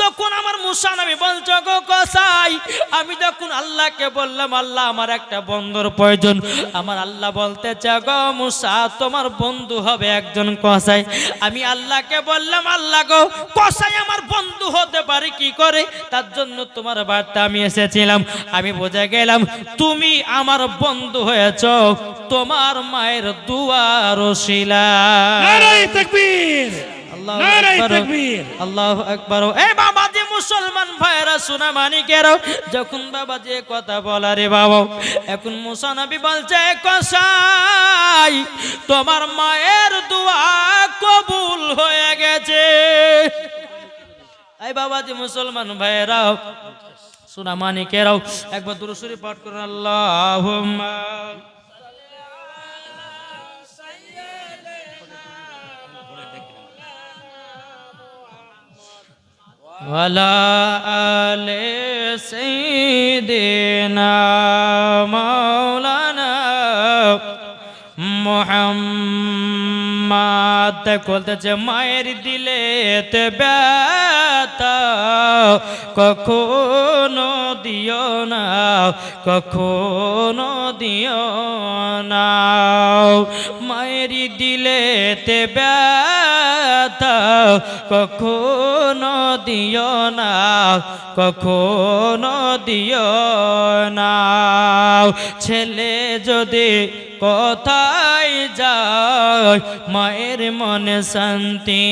তখন আমার মুসা নবী বলছো, গো কসাই আমি যখন আল্লাহকে বললাম আল্লাহ আমার একটা বন্ধুর প্রয়োজন, আমার আল্লাহ বলতেছে, গো মুসা তোমার বন্ধু হবে একজন কসাই। আমি আল্লাহকে বললাম, আল্লাহ গো কসাই আমার বন্ধু হতে পারে কি করে? তার জন্য তোমার বার্তা আমি এসেছিলাম। আমি বুঝে গেলাম তুমি আমার বন্ধু হয়েছো তোমার মায়ের দুয়ার ওসিলা। নারায়ে তাকবীর, আল্লাহু নারায়ে আকবার, তাকবীর। আল্লাহু আকবার। এ বাবাজি মুসলমান ভাইরা সোনা মানিকেরাও, যখন বাবাজি এ কথা বলা রে বাবা, এখন মুসা নবী বলছে, কসাই তোমার মায়ের দোয়া কবুল হয়ে গেছে। এই বাবাজি মুসলমান ভাইরাও সোনা মানিকেরাও একবার দুরূদ শরীফ পাঠ করুন, আল্লাহুম্মা ওয়ালা আলে সাইয়্যিদিনা মাওলানা মুহাম্মদ। বলতেছে মায়ের দিলেতে ব্যথা কখনো দিও না, কখনো দিও না। মায়ের দিলেতে ব্যথা কখনো দিও না, কখনো দিও না। ছেলে যদি কোথায় যায় মায়ের মনে শান্তি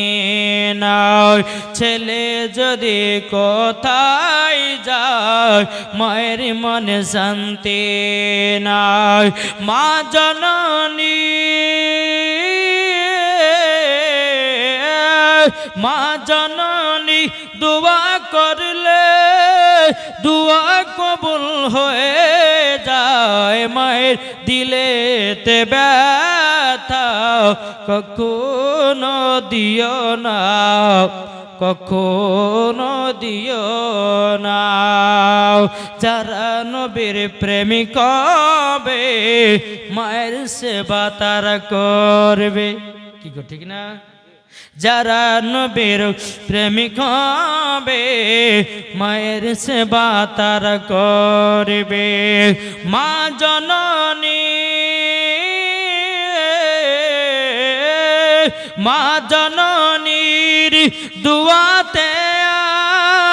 নাই, ছেলে যদি কোথায় যায় মায়ের মনে শান্তি নাই। মা জননী, মা জননী দোয়া করলে দোয়া কবুল হয়ে যায়। মায়ের দিলেতে ব্যথা কখনো দিও না, কখনো দিও না। যারা নবীর প্রেমিক হবে মায়ের সেবা তারা করবে। কি গো ঠিক না? যারা নবীর প্রেমিক হবে মায়ের সেবা তারা করবে। মা জননী, মা জননীর দুয়াতে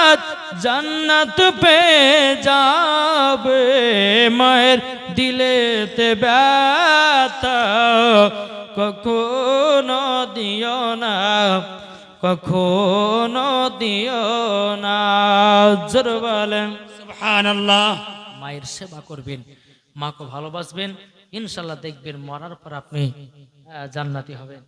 আজ জান্নাত পেয়ে যাবে। মায়ের দিলেতে ব্যথা কখনো দিও না, কখনো দিও না। জোরে বলেন সুবহানাল্লাহ। মায়ের সেবা করবেন, মাকে ভালোবাসবেন, ইনশাআল্লাহ দেখবেন মরার পর আপনি জান্নাতি হবেন।